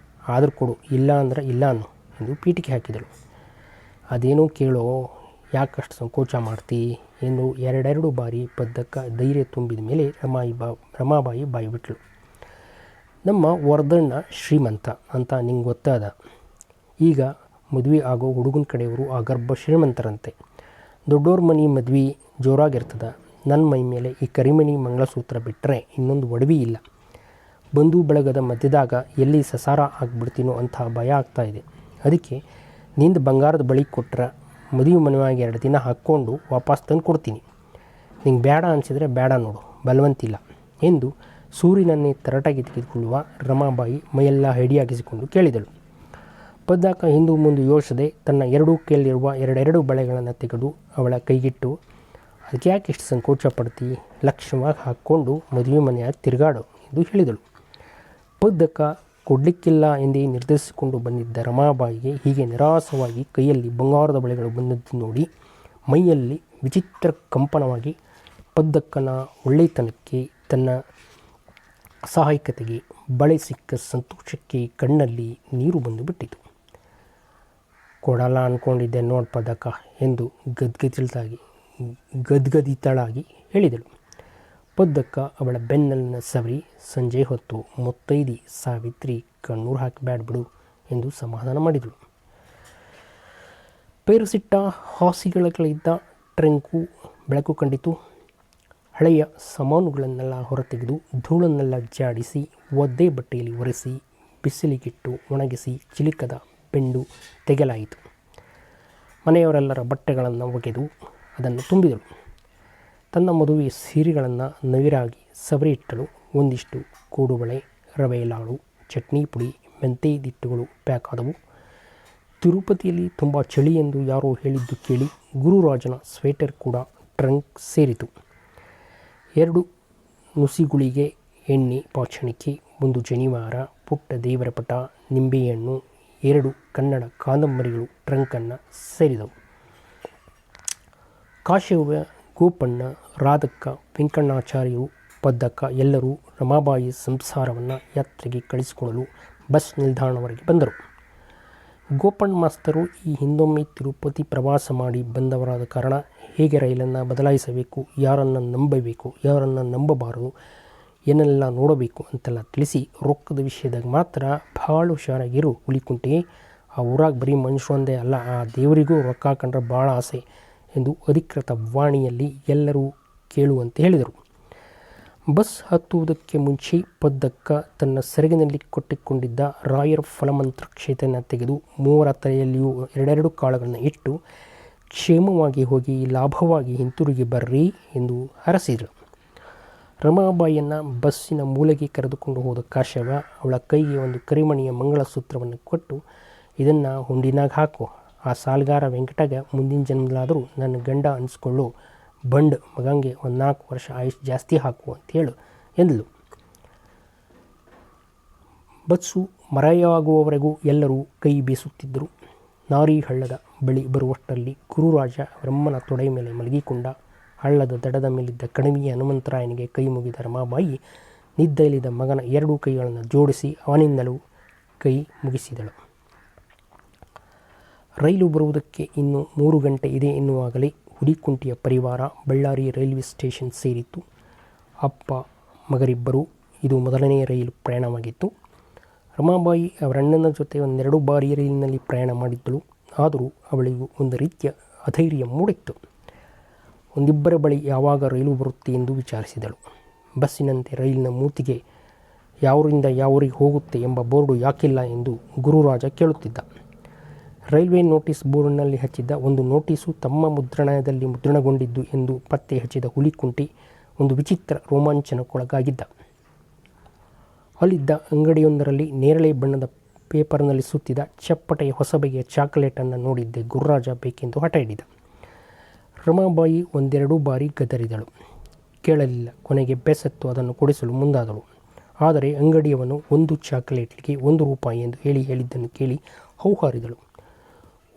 [SPEAKER 1] ಆದರೂ ಕೊಡು, ಇಲ್ಲ ಅಂದ್ರೆ ಇಲ್ಲ ಅನ್ನು ಎಂದು ಪೀಠಿಕೆ ಹಾಕಿದಳು. ಅದೇನೋ ಕೇಳೋ, ಯಾಕಷ್ಟು ಸಂಕೋಚ ಮಾಡ್ತಿ ಎಂದು 2 ಬಾರಿ ಪದ್ದಕ್ಕ ಧೈರ್ಯ ತುಂಬಿದ ಮೇಲೆ ರಮಾಬಾಯಿ ಬಾಯಿಬಿಟ್ಳು. ನಮ್ಮ ವರದಣ್ಣ ಶ್ರೀಮಂತ ಅಂತ ನಿಂಗೆ ಗೊತ್ತಾದ. ಈಗ ಮದುವೆ ಆಗೋ ಹುಡುಗನ ಕಡೆಯವರು ಆ ಗರ್ಭ ಶ್ರೀಮಂತರಂತೆ. ದೊಡ್ಡೋರ ಮನೆ ಮದ್ವೆ ಜೋರಾಗಿರ್ತದೆ. ನನ್ನ ಮೈ ಮೇಲೆ ಈ ಕರಿಮಣಿ ಮಂಗಳಸೂತ್ರ ಬಿಟ್ಟರೆ ಇನ್ನೊಂದು ಒಡವಿ ಇಲ್ಲ. ಬಂಧು ಬಳಗದ ಮಧ್ಯದಾಗ ಎಲ್ಲಿ ಸಸಾರ ಆಗಿಬಿಡ್ತೀನೋ ಅಂತ ಭಯ ಆಗ್ತಾಯಿದೆ. ಅದಕ್ಕೆ ನಿಂದು ಬಂಗಾರದ ಬಳಿ ಕೊಟ್ಟರೆ ಮದುವೆ ಮನೆಯಾಗಿ 2 ದಿನ ಹಾಕ್ಕೊಂಡು ವಾಪಸ್ ತಂದು ಕೊಡ್ತೀನಿ. ನಿಂಗೆ ಬೇಡ ಅನಿಸಿದರೆ ಬೇಡ ನೋಡು, ಬಲವಂತಿಲ್ಲ ಎಂದು ಸೂರ್ಯನನ್ನೇ ತರಟಾಗಿ ತೆಗೆದುಕೊಳ್ಳುವ ರಮಾಬಾಯಿ ಮೈಯೆಲ್ಲ ಹಿಡಿಯಾಗಿಸಿಕೊಂಡು ಕೇಳಿದಳು. ಪದ್ದಕ್ಕ ಹಿಂದು ಮುಂದೆ ಯೋಚಿಸದೆ ತನ್ನ 2 ಕೈಯಲ್ಲಿರುವ 2 ಬಳೆಗಳನ್ನು ತೆಗೆದು ಅವಳ ಕೈಗಿಟ್ಟು, ಅದಕ್ಕೆ ಯಾಕೆ ಇಷ್ಟು ಸಂಕೋಚ ಪಡ್ತಿ, ಲಕ್ಷ್ಯವಾಗಿ ಹಾಕ್ಕೊಂಡು ಮದುವೆ ಮನೆಯಾಗಿ ತಿರುಗಾಡು ಎಂದು ಹೇಳಿದಳು. ಪದ್ದಕ್ಕ ಕೊಡಲಿಕ್ಕಿಲ್ಲ ಎಂದೇ ನಿರ್ಧರಿಸಿಕೊಂಡು ಬಂದಿದ್ದ ರಮಾಬಾಯಿಗೆ ಹೀಗೆ ನಿರಾಸವಾಗಿ ಕೈಯಲ್ಲಿ ಬಂಗಾರದ ಬಳೆಗಳು ಬಂದದ್ದು ನೋಡಿ ಮೈಯಲ್ಲಿ ವಿಚಿತ್ರ ಕಂಪನವಾಗಿ ಪದ್ದಕ್ಕನ ಒಳ್ಳೆತನಕ್ಕೆ, ತನ್ನ ಅಸಹಾಯಕತೆಗೆ, ಬಳೆ ಸಿಕ್ಕ ಸಂತೋಷಕ್ಕೆ ಕಣ್ಣಲ್ಲಿ ನೀರು ಬಂದು ಬಿಟ್ಟಿತು. ಕೊಡಲ್ಲ ಅಂದ್ಕೊಂಡಿದ್ದೆ ನೋಡಿ ಪದ್ದಕ್ಕ ಎಂದು ಗದ್ಗದಿತಳಾಗಿ ಹೇಳಿದಳು. ಪದ್ದಕ್ಕ ಅವಳ ಬೆನ್ನಲ್ಲಿನ ಸವರಿ, ಸಂಜೆ ಹೊತ್ತು ಮುತ್ತೈದಿ ಸಾವಿತ್ರಿ ಕಣ್ಣೂರು ಹಾಕಿಬ್ಯಾಡ್ಬಿಡು ಎಂದು ಸಮಾಧಾನ ಮಾಡಿದಳು. ಪೇರಿಸಿಟ್ಟ ಹಾಸಿಗೆಗಳಿದ್ದ ಟ್ರಂಕು ಬೆಳಕು ಕಂಡಿತು. ಹಳೆಯ ಸಾಮಾನುಗಳನ್ನೆಲ್ಲ ಹೊರತೆಗೆದು ಧೂಳನ್ನೆಲ್ಲ ಜಾಡಿಸಿ ಒದ್ದೆ ಬಟ್ಟೆಯಲ್ಲಿ ಒರೆಸಿ ಬಿಸಿಲಿಗಿಟ್ಟು ಒಣಗಿಸಿ ಚಿಲಿಕದ ಬೆಂಡು ತೆಗೆಯಲಾಯಿತು. ಮನೆಯವರೆಲ್ಲರ ಬಟ್ಟೆಗಳನ್ನು ಒಗೆದು ಅದನ್ನು ತುಂಬಿದಳು. ತನ್ನ ಮದುವೆ ಸೀರೆಗಳನ್ನು ನವಿರಾಗಿ ಸವರಿ ಇಟ್ಟಳು. ಒಂದಿಷ್ಟು ಕೋಡುಬಳೆ, ರವೆ ಲಾಡು, ಚಟ್ನಿ ಪುಡಿ, ಮೆಂತೆ ದಿಟ್ಟುಗಳು ಪ್ಯಾಕ್ ಆದವು. ತಿರುಪತಿಯಲ್ಲಿ ತುಂಬ ಚಳಿ ಎಂದು ಯಾರೋ ಹೇಳಿದ್ದು ಕೇಳಿ ಗುರುರಾಜನ ಸ್ವೆಟರ್ ಕೂಡ ಟ್ರಂಕ್ ಸೇರಿತು. 2 ನುಸಿಗುಳಿಗೆ ಎಣ್ಣೆ ಪಾಚಣಿಕೆ, ಒಂದು ಜನಿವಾರ, ಪುಟ್ಟ ದೇವರ ಪಟ, ನಿಂಬೆಹಣ್ಣು, 2 ಕನ್ನಡ ಕಾದಂಬರಿಗಳು ಟ್ರಂಕನ್ನು ಸೇರಿದವು. ಕಾಶವ್ವ, ಗೋಪಣ್ಣ, ರಾಧಕ್ಕ, ವೆಂಕಣ್ಣಾಚಾರ್ಯರು, ಪದ್ದಕ್ಕ ಎಲ್ಲರೂ ರಮಾಬಾಯಿ ಸಂಸಾರವನ್ನು ಯಾತ್ರೆಗೆ ಕಳಿಸಿಕೊಳ್ಳಲು ಬಸ್ ನಿಲ್ದಾಣವರೆಗೆ ಬಂದರು. ಗೋಪಣ್ಣ ಮಾಸ್ತರು ಈ ಹಿಂದೊಮ್ಮೆ ತಿರುಪತಿ ಪ್ರವಾಸ ಮಾಡಿ ಬಂದವರಾದ ಕಾರಣ ಹೇಗೆ ರೈಲನ್ನು ಬದಲಾಯಿಸಬೇಕು, ಯಾರನ್ನು ನಂಬಬೇಕು, ಯಾರನ್ನು ನಂಬಬಾರದು, ಏನೆಲ್ಲ ನೋಡಬೇಕು ಅಂತೆಲ್ಲ ತಿಳಿಸಿ, ರೊಕ್ಕದ ವಿಷಯದಾಗ ಮಾತ್ರ ಭಾಳ ಹುಷಾರಾಗಿರು ಹುಲಿಕುಂಟೆ, ಆ ಊರಾಗ ಬರೀ ಮನುಷ್ಯರೊಂದೇ ಅಲ್ಲ, ಆ ದೇವರಿಗೂ ರೊಕ್ಕ ಕಂಡ್ರೆ ಭಾಳ ಆಸೆ ಎಂದು ಅಧಿಕೃತ ವಾಣಿಯಲ್ಲಿ ಎಲ್ಲರೂ ಕೇಳುವಂತೆ ಹೇಳಿದರು. ಬಸ್ ಹತ್ತುವುದಕ್ಕೆ ಮುಂಚೆ ಪದ್ದಕ್ಕ ತನ್ನ ಸೆರಗಿನಲ್ಲಿ ಕೊಟ್ಟಿಕೊಂಡಿದ್ದ ರಾಯರ ಫಲಮಂತ್ರ ಕ್ಷೇತ್ರನ ತೆಗೆದು 3 ತಲೆಯಲ್ಲಿಯೂ 2 ಕಾಳುಗಳನ್ನು ಇಟ್ಟು ಕ್ಷೇಮವಾಗಿ ಹೋಗಿ ಲಾಭವಾಗಿ ಹಿಂತಿರುಗಿ ಬರ್ರಿ ಎಂದು ಹರಸಿದರು. ರಮಾಬಾಯಿಯನ್ನು ಬಸ್ಸಿನ ಮೂಲೆಗೆ ಕರೆದುಕೊಂಡು ಹೋದ ಕಾಶವ್ವ ಅವಳ ಕೈಗೆ ಒಂದು ಕರಿಮಣಿಯ ಮಂಗಳಸೂತ್ರವನ್ನು ಕೊಟ್ಟು, ಇದನ್ನು ಹುಂಡಿನಾಗ ಹಾಕು, ಆ ಸಾಲ್ಗಾರ ವೆಂಕಟಗ ಮುಂದಿನ ಜನ್ಮದಲ್ಲಾದರೂ ನನ್ನ ಗಂಡ ಅನಿಸ್ಕೊಳ್ಳು, ಬಂಡ್ ಮಗಂಗೆ ಒಂದು 4 ವರ್ಷ ಆಯುಷ್ ಜಾಸ್ತಿ ಹಾಕು ಅಂತ ಹೇಳು ಎಂದಳು. ಬಸ್ಸು ಮರೆಯಾಗುವವರೆಗೂ ಎಲ್ಲರೂ ಕೈ ಬೀಸುತ್ತಿದ್ದರು. ನಾರಿ ಹಳ್ಳದ ಬಳಿ ಬರುವಷ್ಟರಲ್ಲಿ ಗುರುರಾಜ ಬ್ರಹ್ಮನ ತೊಡೆಯ ಮೇಲೆ ಮಲಗಿಕೊಂಡ. ಹಳ್ಳದ ದಡದ ಮೇಲಿದ್ದ ಕಣಿವೆಯ ಹನುಮಂತರಾಯನಿಗೆ ಕೈ ಮುಗಿದ ರಮಾಬಾಯಿ ನಿದ್ದೆಯಲ್ಲಿದ್ದ ಮಗನ 2 ಕೈಗಳನ್ನು ಜೋಡಿಸಿ ಅವನಿಂದಲೂ ಕೈ ಮುಗಿಸಿದಳು. ರೈಲು ಬರುವುದಕ್ಕೆ ಇನ್ನು 3 ಗಂಟೆ ಇದೆ ಎನ್ನುವಾಗಲೇ ಹುಲಿಕುಂಟಿಯ ಪರಿವಾರ ಬಳ್ಳಾರಿ ರೈಲ್ವೆ ಸ್ಟೇಷನ್ ಸೇರಿತ್ತು. ಅಪ್ಪ ಮಗರಿಬ್ಬರು ಇದು ಮೊದಲನೇ ರೈಲು ಪ್ರಯಾಣವಾಗಿತ್ತು. ರಮಾಬಾಯಿ ಅವರಣ್ಣನ ಜೊತೆ 1-2 ಬಾರಿ ರೈಲಿನಲ್ಲಿ ಪ್ರಯಾಣ ಮಾಡಿದ್ದಳು. ಆದರೂ ಅವಳಿಗೂ ಒಂದು ರೀತಿಯ ಅಧೈರ್ಯ ಮೂಡಿತ್ತು. ಒಂದಿಬ್ಬರ ಬಳಿ ಯಾವಾಗ ರೈಲು ಬರುತ್ತೆ ಎಂದು ವಿಚಾರಿಸಿದಳು. ಬಸ್ಸಿನಂತೆ ರೈಲಿನ ಮೂತಿಗೆ ಯಾವರಿಂದ ಯಾವರಿಗೆ ಹೋಗುತ್ತೆ ಎಂಬ ಬೋರ್ಡು ಯಾಕಿಲ್ಲ ಎಂದು ಗುರುರಾಜ ಕೇಳುತ್ತಿದ್ದ. ರೈಲ್ವೆ ನೋಟಿಸ್ ಬೋರ್ಡ್ನಲ್ಲಿ ಹಚ್ಚಿದ್ದ ಒಂದು ನೋಟಿಸು ತಮ್ಮ ಮುದ್ರಣದಲ್ಲಿ ಮುದ್ರಣಗೊಂಡಿದ್ದು ಎಂದು ಪತ್ತೆ ಹಚ್ಚಿದ ಹುಲಿಕುಂಟಿ ಒಂದು ವಿಚಿತ್ರ ರೋಮಾಂಚನಕ್ಕೊಳಗಾಗಿದ್ದ. ಅಲ್ಲಿದ್ದ ಅಂಗಡಿಯೊಂದರಲ್ಲಿ ನೇರಳೆ ಬಣ್ಣದ ಪೇಪರ್ನಲ್ಲಿ ಸುತ್ತಿದ ಚಪ್ಪಟೆಯ ಹೊಸ ಬಗೆಯ ಚಾಕೊಲೇಟನ್ನು ನೋಡಿದ್ದೆ ಗುರುರಾಜ ಬೇಕೆಂದು ಹಠ ಹಿಡಿದ. ರಮಾಬಾಯಿ 1-2 ಬಾರಿ ಗದರಿದಳು, ಕೇಳಲಿಲ್ಲ. ಕೊನೆಗೆ ಬೆಸತ್ತು ಅದನ್ನು ಕೊಡಿಸಲು ಮುಂದಾದಳು. ಆದರೆ ಅಂಗಡಿಯವನು 1 ಚಾಕೊಲೇಟ್ಗೆ 1 ರೂಪಾಯಿ ಎಂದು ಹೇಳಿದ್ದನ್ನು ಕೇಳಿ ಹೌಹಾರಿದಳು.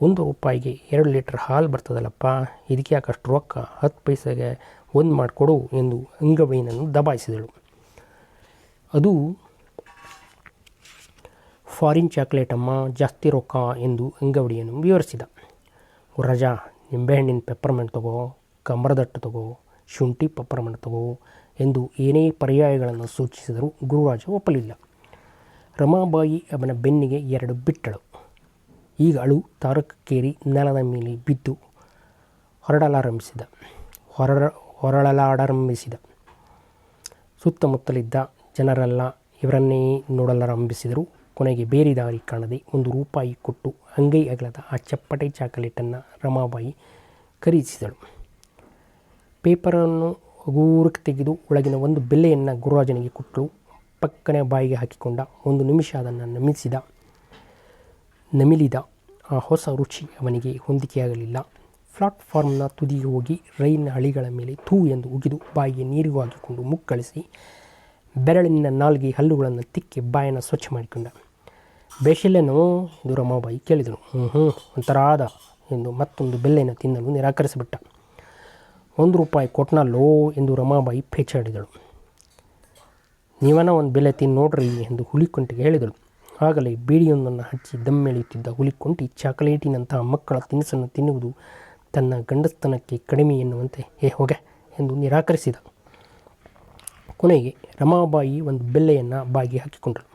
[SPEAKER 1] 1 ರೂಪಾಯಿಗೆ 2 ಲೀಟರ್ ಹಾಲು ಬರ್ತದಲ್ಲಪ್ಪ, ಇದಕ್ಕೆ ಯಾಕಷ್ಟು ರೊಕ್ಕ, 10 ಪೈಸೆಗೆ 1 ಮಾಡಿಕೊಡು ಎಂದು ಅಂಗವೈನನ್ನು ದಬಾಯಿಸಿದಳು. ಅದು ಫಾರಿನ್ ಚಾಕ್ಲೇಟ್ ಅಮ್ಮ, ಜಾಸ್ತಿ ರೊಕ್ಕ ಎಂದು ಅಂಗವಡಿಯನ್ನು ವಿವರಿಸಿದ. ಗುರುರಾಜ, ನಿಂಬೆಹಣ್ಣಿನ ಪೆಪ್ಪರ್ಮೆಂಟ್ ತಗೋ, ಕಮರದಟ್ಟು ತಗೋ, ಶುಂಠಿ ಪೆಪ್ಪರ್ಮೆಂಟ್ ತಗೋ ಎಂದು ಏನೇ ಪರ್ಯಾಯಗಳನ್ನು ಸೂಚಿಸಿದರೂ ಗುರುರಾಜ ಒಪ್ಪಲಿಲ್ಲ. ರಮಾಬಾಯಿ ಅವನ ಬೆನ್ನಿಗೆ 2 ಬಿಟ್ಟಳು. ಈಗ ಅಳು ತಾರಕಕ್ಕೇರಿ ನೆಲದ ಮೇಲೆ ಬಿದ್ದು ಹೊರಳಲಾಡಾರಂಭಿಸಿದ. ಸುತ್ತಮುತ್ತಲಿದ್ದ ಜನರೆಲ್ಲ ಇವರನ್ನೇ ನೋಡಲಾರಂಭಿಸಿದರು. ಕೊನೆಗೆ ಬೇರೆ ದಾರಿ ಕಾಣದೆ 1 ರೂಪಾಯಿ ಕೊಟ್ಟು ಅಂಗೈ ಅಗಲದ ಆ ಚಪ್ಪಟೆ ಚಾಕೊಲೇಟನ್ನು ರಮಾಬಾಯಿ ಖರೀದಿಸಿದಳು. ಪೇಪರನ್ನು ಹಗೂರಕ್ಕೆ ತೆಗೆದು ಒಳಗಿನ 1 ಬೆಲ್ಲೆಯನ್ನು ಗುರುರಾಜನಿಗೆ ಕೊಟ್ಟಳು. ಪಕ್ಕನೆ ಬಾಯಿಗೆ ಹಾಕಿಕೊಂಡ. 1 ನಿಮಿಷ ಅದನ್ನು ನಮಿಲಿದ. ಆ ಹೊಸ ರುಚಿ ಅವನಿಗೆ ಹೊಂದಿಕೆಯಾಗಲಿಲ್ಲ. ಪ್ಲಾಟ್ಫಾರ್ಮ್ನ ತುದಿಗೆ ಹೋಗಿ ರೈಲಿನ ಹಳಿಗಳ ಮೇಲೆ ಥೂ ಎಂದು ಉಗಿದು ಬಾಯಿಗೆ ನೀರು ಹಾಕಿಕೊಂಡು ಮುಕ್ಕಳಿಸಿ ಬೆರಳಿನ ನಾಲ್ಗೆ ಹಲ್ಲುಗಳನ್ನು ತಿಕ್ಕಿ ಬಾಯನ್ನು ಸ್ವಚ್ಛ ಮಾಡಿಕೊಂಡ. ಬೇಷಿಲ್ಲೇನೋ ಎಂದು ರಮಾಬಾಯಿ ಕೇಳಿದಳು. ಒಂಥರ ಆದ ಎಂದು ಮತ್ತೊಂದು ಬೆಲ್ಲೆಯನ್ನು ತಿನ್ನಲು ನಿರಾಕರಿಸಿಬಿಟ್ಟ. 1 ರೂಪಾಯಿ ಕೊಟ್ನಲ್ಲೋ ಎಂದು ರಮಾಬಾಯಿ ಪೇಚಾಡಿದಳು. ನೀವನ 1 ಬೆಲೆ ತಿನ್ನು ನೋಡ್ರಿ ಎಂದು ಹುಲಿಕುಂಟಿಗೆ ಹೇಳಿದಳು. ಆಗಲೇ ಬೀಡಿಯೊಂದನ್ನು ಹಚ್ಚಿ ದಮ್ಮೆಳೆಯುತ್ತಿದ್ದ ಹುಲಿಕುಂಟಿ ಚಾಕೊಲೇಟಿನಂತಹ ಮಕ್ಕಳ ತಿನಿಸನ್ನು ತಿನ್ನುವುದು ತನ್ನ ಗಂಡಸ್ತನಕ್ಕೆ ಕಡಿಮೆ ಎನ್ನುವಂತೆ ಹೋಗೆ ಎಂದು ನಿರಾಕರಿಸಿದ. ಕೊನೆಗೆ ರಮಾಬಾಯಿ 1 ಬೆಲ್ಲೆಯನ್ನು ಬಾಯಿಗೆ ಹಾಕಿಕೊಂಡಳು.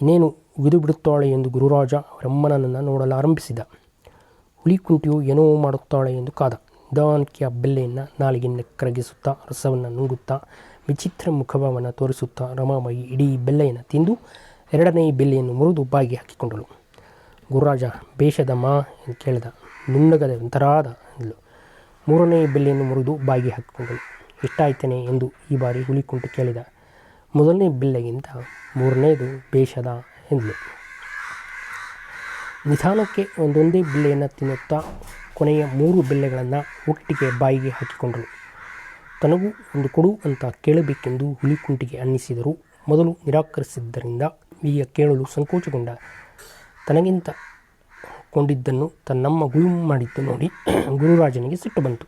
[SPEAKER 1] ಇನ್ನೇನು ಉಗಿದು ಬಿಡುತ್ತಾಳೆ ಎಂದು ಗುರುರಾಜ ಬ್ರಹ್ಮನನ್ನು ನೋಡಲಾರಂಭಿಸಿದ. ಹುಲಿಕುಂಟಿಯು ಏನೋ ಮಾಡುತ್ತಾಳೆ ಎಂದು ಕಾದ. ನಿಧಾನಕ್ಕೆ ಆ ಬೆಲ್ಲೆಯನ್ನು ನಾಲಿಗೆಯನ್ನು ಕರಗಿಸುತ್ತಾ ರಸವನ್ನು ನುಂಗುತ್ತಾ ವಿಚಿತ್ರ ಮುಖಭಾವವನ್ನು ತೋರಿಸುತ್ತಾ ರಮಾಬಾಯಿ ಇಡೀ ಬೆಲ್ಲೆಯನ್ನು ತಿಂದು 2ನೇ ಬೆಲ್ಲೆಯನ್ನು ಮುರಿದು ಬಾಯಿಗೆ ಹಾಕಿಕೊಂಡಳು. ಗುರುರಾಜ, ಬೇಷದಮ್ಮ ಎಂದು ಕೇಳಿದ. ನುಣ್ಣಗದೆ ಒಂಥರಾದ ಎಂದಳು. 3ನೇ ಬೆಲ್ಲೆಯನ್ನು ಮುರಿದು ಬಾಯಿಗೆ ಹಾಕಿಕೊಂಡಳು. ಇಷ್ಟಾಯ್ತೇನೆ ಎಂದು ಈ ಬಾರಿ ಹುಲಿಕುಂಟಿ ಕೇಳಿದ. ಮೊದಲನೇ ಬೆಲ್ಲೆಗಿಂತ 3ನೇದು ಬೇಷದ ಎಂದಳು. ನಿಧಾನಕ್ಕೆ ಒಂದೊಂದೇ ಬೆಲ್ಲೆಯನ್ನು ತಿನ್ನುತ್ತಾ ಕೊನೆಯ 3 ಬೆಲ್ಲೆಗಳನ್ನು ಒಟ್ಟಿಗೆ ಬಾಯಿಗೆ ಹಾಕಿಕೊಂಡಳು. ತನಗೂ ಒಂದು ಕೊಡು ಅಂತ ಕೇಳಬೇಕೆಂದು ಹುಲಿಕುಂಟಿಗೆ ಅನ್ನಿಸಿದರೂ ಮೊದಲು ನಿರಾಕರಿಸಿದ್ದರಿಂದ ಈಗ ಕೇಳಲು ಸಂಕೋಚಗೊಂಡ. ತನಗಿಂತ ಕೊಂಡಿದ್ದನ್ನು ತನ್ನಮ್ಮ ಗುಳುಂ ಮಾಡಿದ್ದು ನೋಡಿ ಗುರುರಾಜನಿಗೆ ಸಿಟ್ಟು ಬಂತು.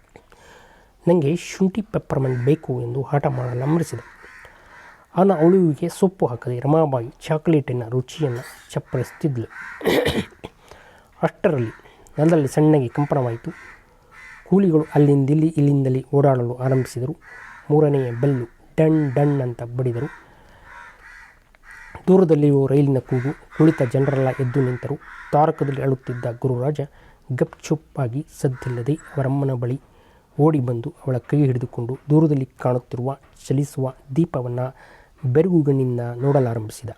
[SPEAKER 1] ನನಗೆ ಶುಂಠಿ ಪೆಪ್ಪರ್ಮೆಂಟ್ ಬೇಕು ಎಂದು ಹಠ ಮಾಡಲಾರಂಭಿಸಿದ. ಅವನ ಅಳುವಿಗೆ ಸೊಪ್ಪು ಹಾಕದೆ ರಮಾಬಾಯಿ ಚಾಕ್ಲೇಟಿನ ರುಚಿಯನ್ನು ಚಪ್ಪರಿಸುತ್ತಿದ್ದಳು. ಅಷ್ಟರಲ್ಲಿ ನೆಲದಲ್ಲಿ ಸಣ್ಣಗೆ ಕಂಪನವಾಯಿತು. ಕೂಲಿಗಳು ಅಲ್ಲಿಂದಿಲ್ಲಿ ಇಲ್ಲಿಂದಲೇ ಓಡಾಡಲು ಆರಂಭಿಸಿದರು. ಮೂರನೆಯ ಬೆಲ್ಲು ಡಣ್ ಡಣ್ ಅಂತ ಬಡಿದರು. ದೂರದಲ್ಲಿರುವ ರೈಲಿನ ಕೂಗು. ಕುಳಿತ ಜನರೆಲ್ಲ ಎದ್ದು ನಿಂತರು. ತಾರಕದಲ್ಲಿ ಅಳುತ್ತಿದ್ದ ಗುರುರಾಜ ಗಪ್ಚುಪ್ಪಾಗಿ ಸದ್ದಿಲ್ಲದೆ ಅವರಮ್ಮನ ಬಳಿ ಓಡಿ ಬಂದು ಅವಳ ಕೈ ಹಿಡಿದುಕೊಂಡು ದೂರದಲ್ಲಿ ಕಾಣುತ್ತಿರುವ ಚಲಿಸುವ ದೀಪವನ್ನು ಬೆರಗುಗಣ್ಣಿಂದ ನೋಡಲಾರಂಭಿಸಿದ.